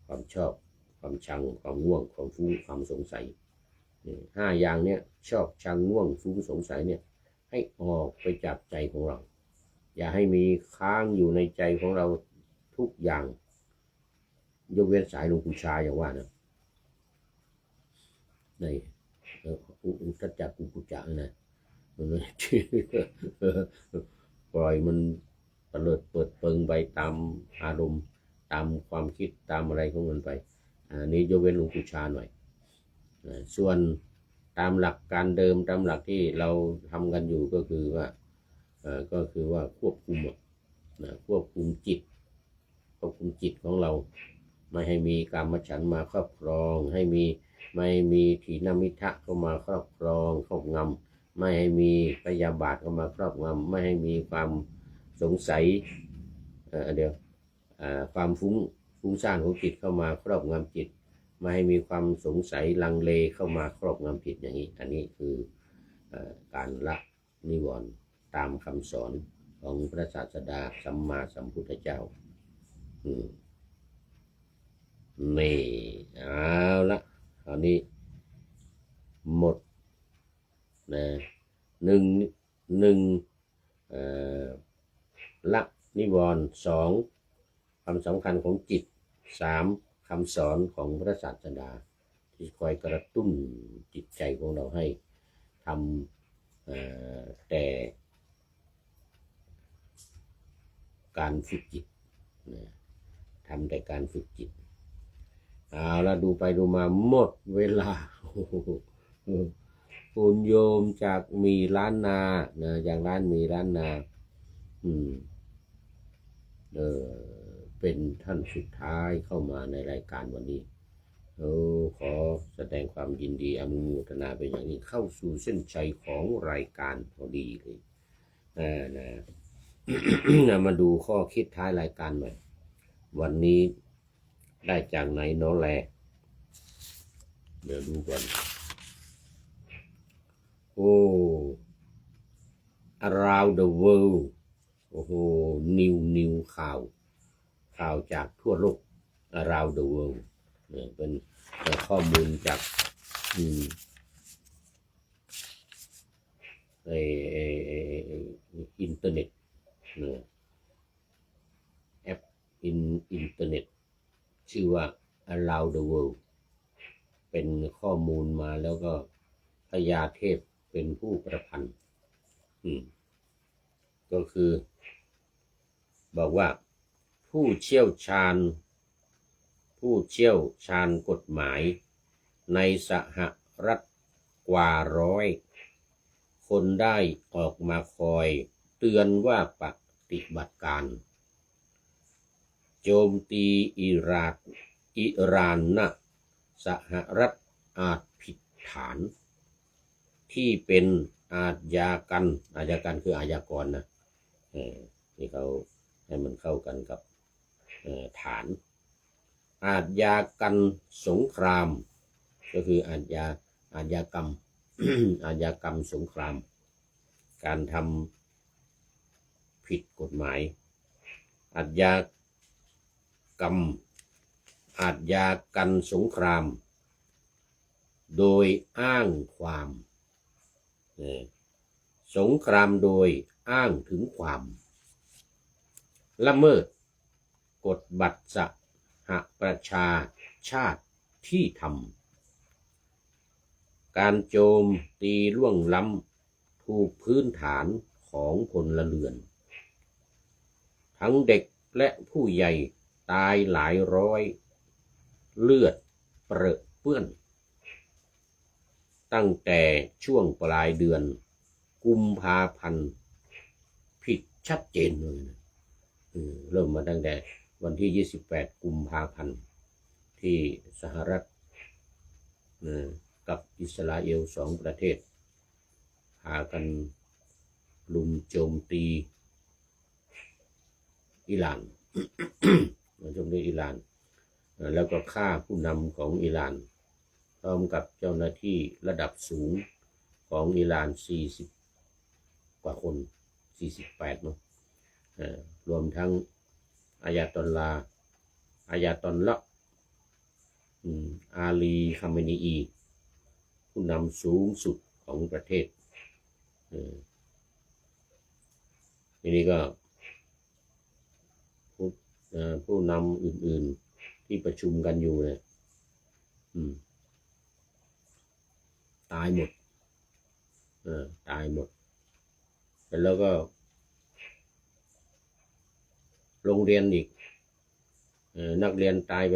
ความชอบความชังความง่วงความฟุ้งความสงสัย5อย่างเนี่ยชอบชังง่วงฟุ้งสงสัยเนี่ย ให้ออกไปจากใจของเราอย่าให้มีค้างอยู่ในใจของเราทุกอย่างยกเว้นสายหลวงปู่ชาอย่างว่านะในอุทจักกุกุจักนะมันปล่อยมันเตลิดเปิดเปิงไปตามอารมณ์ตามความคิดตามอะไรของมันไปอันนี้ยกเว้นหลวงปู่ชาหน่อยส่วนตามหลักการเดิมตามหลักที่เราทำกันอยู่ก็คือว่าควบคุมควบคุมจิตของเราไม่ให้มีกามฉันท์มาครอบครองไม่มีถีนมิทะเข้ามาครอบครองครอบงำไม่ให้มีพยาบาทเข้ามาครอบงำไม่ให้มีความสงสัยความฟุ้งซ่านของจิตเข้ามาครอบงำจิตไม่ให้มีความสงสัยลังเลเข้ามาครอบงำจิตอย่างนี้อันนี้คือการละนิวรณ์ตามคำสอนของพระศาสดาสัมมาสัมพุทธเจ้านี่เอาละคราวนี้หมดนะหนึ่งละนิวรณ์สองความสำคัญของจิตสามคำสอนของพระศาสดาที่คอยกระตุ้นจิตใจของเราให้ทำแต่การฝึกจิตทำแต่การฝึกจิตเอาละดูไปดูมาหมดเวลาคุณโยมจากมีล้านนาอย่างร้านมีล้านนาเป็นท่านสุดท้ายเข้ามาในรายการวันนี้ขอแสดงความยินดีอนุโมทนาเป็นอย่างนี้เข้าสู่เส้นชัยของรายการพอดีเลยมาดูข้อคิดท้ายรายการใหม่วันนี้ได้จากไหนน้อแลเดี๋ยวดูก่อนaround the world โอ้โหนิวข่าวจากทั่วโลก around the world เป็นข้อมูลจากอินเทอร์เน็ตแอปอินเทอร์เน็ตชื่อว่า around the world เป็นข้อมูลมาแล้วก็พญาเทพเป็นผู้ประพันธ์ก็คือบอกว่าผู้เชี่ยวชาญกฎหมายในสหรัฐกว่า100คนได้ออกมาคอยเตือนว่าปฏิบัติการโจมตีอิหร่านนะสหรัฐอาจผิดฐานที่เป็นอาชญากรคืออาชญากรนะนี่เขาให้มันเข้ากันกับฐานอาชญากรรมสงครามก็คืออาชญากรรม อาชญากรรมสงครามการทำผิดกฎหมายอาชญากรรมสงครามโดยอ้างความสงครามโดยอ้างถึงความละเมิดกฎบัตรสหประชาชาติที่ทำการโจมตีล่วงล้ำถูกพื้นฐานของพลเรือนทั้งเด็กและผู้ใหญ่ตายหลายร้อยเลือดเปรอะเปื้อนตั้งแต่ช่วงปลายเดือนกุมภาพันธ์ผิดชัดเจนเลยเริ่มมาตั้งแต่วันที่28กุมภาพันธ์ที่สหรัฐกับอิสราเอล2ประเทศพากันลุมโจมตีอิหร่าน โจมตีอิหร่านแล้วก็ฆ่าผู้นำของอิหร่านพร้อมกับเจ้าหน้าที่ระดับสูงของอิหร่าน40กว่าคน48เนาะรวมทั้งอายาตอลลาอาลีคาเมนีผู้นำสูงสุดของประเทศ ทีนี้ก็ผู้นำอื่นๆที่ประชุมกันอยู่เนี่ยตายหมดตายหมดแล้วก็โรงเรียนอีกนักเรียนตายไป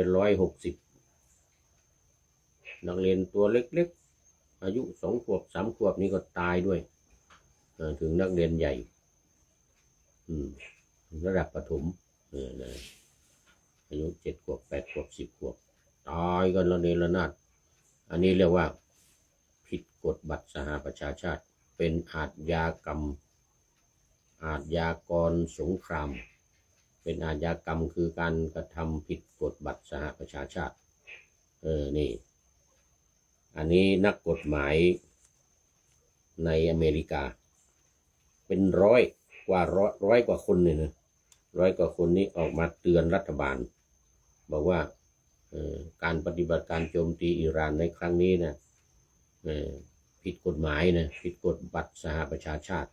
160นักเรียนตัวเล็กๆอายุ2 ขวบ 3 ขวบนี่ก็ตายด้วยถึงนักเรียนใหญ่ระดับประถมอายุ7 ขวบ 8 ขวบ 10 ขวบตายกันระเนระนาดอันนี้เรียกว่าผิดกฎบัตรสหประชาชาติเป็นอาชญากรรมอาชญากรสงครามเป็นอาชญากรรมคือการกระทำผิดกฎบัตรสหประชาชาตินี่อันนี้นักกฎหมายในอเมริกาเป็นร้อยกว่าคนเนี่ยนะ100 กว่าคนนี้ออกมาเตือนรัฐบาลบอกว่าการปฏิบัติการโจมตีอิหร่านในครั้งนี้นะผิดกฎหมายนะผิดกฎบัตรสหประชาชาติ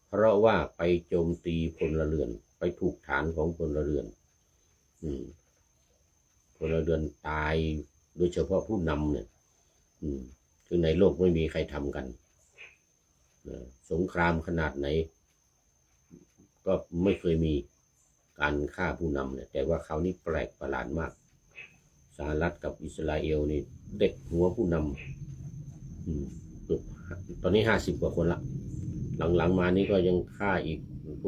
เพราะว่าไปโจมตีพลเรือนไปถูกฐานของพลเรือนพลเรือนตายโดยเฉพาะผู้นำเนี่ยซึ่งในโลกไม่มีใครทำกันสงครามขนาดไหนก็ไม่เคยมีการฆ่าผู้นำเนี่ยแต่ว่าคราวนี้แปลกประหลาดมากสหรัฐกับอิสราเอลนี่เด็ดหัวผู้นำตอนนี้50 กว่าคนละหลังๆมานี้ก็ยังฆ่าอีกเ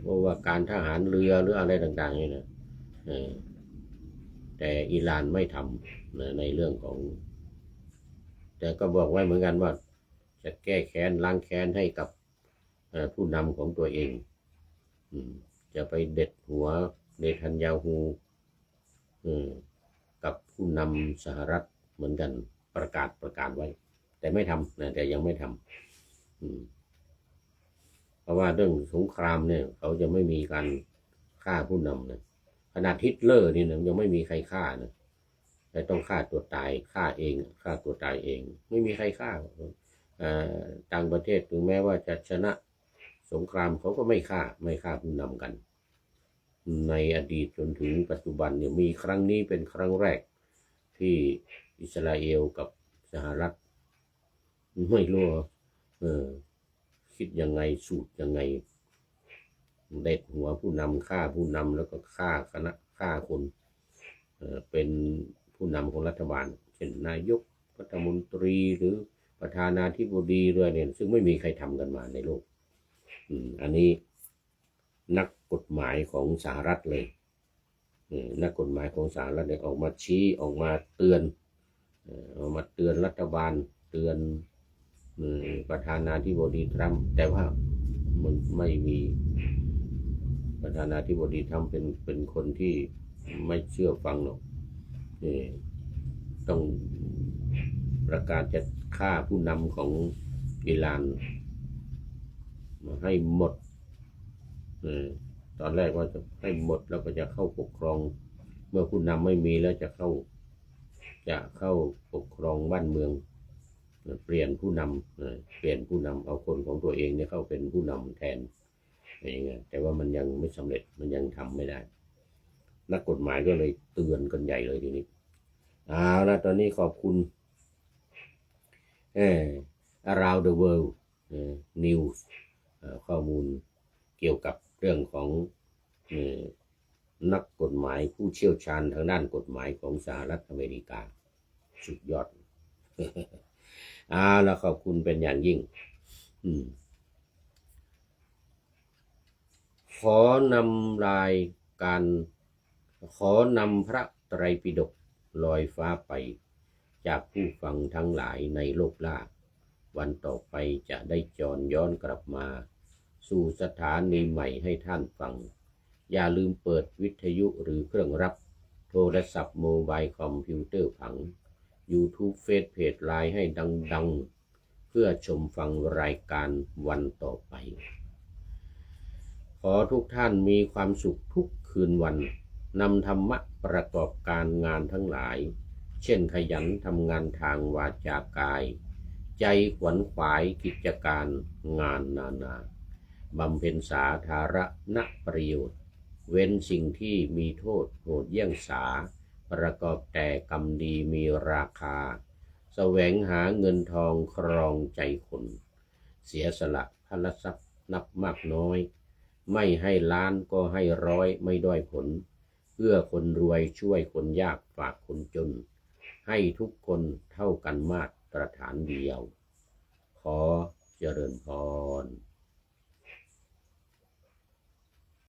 พราะว่าการทหารเรือหรืออะไรต่างๆนี่นะแต่อิหร่านไม่ทำในเรื่องของแต่ก็บอกไว้เหมือนกันว่าจะแก้แค้นล้างแค้นให้กับผู้นำของตัวเองจะไปเด็ดหัวเนทันยาฮูกับผู้นำสหรัฐเหมือนกันประกาศไว้แต่ไม่ทำนะแต่ยังไม่ทำเพราะว่าเรื่องสงครามเนี่ยเขาจะไม่มีการฆ่าผู้นำนะขนาดฮิตเลอร์นี่นะยังไม่มีใครฆ่านะแต่ต้องฆ่าตัวตายฆ่าเองฆ่าตัวตายเองไม่มีใครฆ่าต่างประเทศถึงแม้ว่าจะชนะสงครามเขาก็ไม่ฆ่าผู้นำกันในอดีตจนถึงปัจจุบันเนี่ยมีครั้งนี้เป็นครั้งแรกที่อิสราเอลกับสหรัฐไม่รู้คิดยังไงสูตรยังไงเด็ดหัวผู้นำฆ่าผู้นำแล้วก็ฆ่าคณะฆ่าคนเป็นผู้นำของรัฐบาลเช่นนายกรัฐมนตรีหรือประธานาธิบดีเรื่อยเนี่ยซึ่งไม่มีใครทำกันมาในโลกอันนี้นักกฎหมายของสหรัฐเลยนักกฎหมายของสหรัฐเนี่ยออกมาชี้ออกมาเตือนรัฐบาลเตือนประธานาธิบดีทรัมป์แต่ว่ามันไม่มีประธานาธิบดีทรัมป์เป็นคนที่ไม่เชื่อฟังหรอกต้องประกาศจะฆ่าผู้นำของอิหร่านให้หมดตอนแรกว่าจะให้หมดแล้วก็จะเข้าปกครองเมื่อผู้นำไม่มีแล้วจะเข้าปกครองบ้านเมืองเปลี่ยนผู้นำเอาคนของตัวเองเนี่ยเข้าเป็นผู้นำแทนอย่างเงี้ยแต่ว่ามันยังไม่สำเร็จมันยังทำไม่ได้นักกฎหมายก็เลยเตือนกันใหญ่เลยทีนี้เอาละตอนนี้ขอบคุณaround the world news ข้อมูลเกี่ยวกับเรื่องของนักกฎหมายผู้เชี่ยวชาญทางด้านกฎหมายของสหรัฐอเมริกาสุดยอด แล้วขอบคุณเป็นอย่างยิ่งขอนำพระไตรปิฎกลอยฟ้าไปจากผู้ฟังทั้งหลายในโลกล่าวันต่อไปจะได้จรย้อนกลับมาสู่สถานีใหม่ให้ท่านฟังอย่าลืมเปิดวิทยุหรือเครื่องรับโทรศัพท์โมบายคอมพิวเตอร์ผัง YouTube เฟซเพจไลน์ให้ดังๆเพื่อชมฟังรายการวันต่อไปขอทุกท่านมีความสุขทุกคืนวันนำธรรมะประกอบการงานทั้งหลายเช่นขยันทำงานทางวาจากายใจขวนขวายกิจการงานนานา บำเพ็ญสาธารณประโยชน์เว้นสิ่งที่มีโทษโหดเยี่ยงสาประกอบแต่กรรมดีมีราคาแสวงหาเงินทองครองใจคนเสียสละพลทรัพย์นับมากน้อยไม่ให้ล้านก็ให้ร้อยไม่ด้อยผลเพื่อคนรวยช่วยคนยากฝากคนจนให้ทุกคนเท่ากันมาตรฐานเดียวขอเจริญพร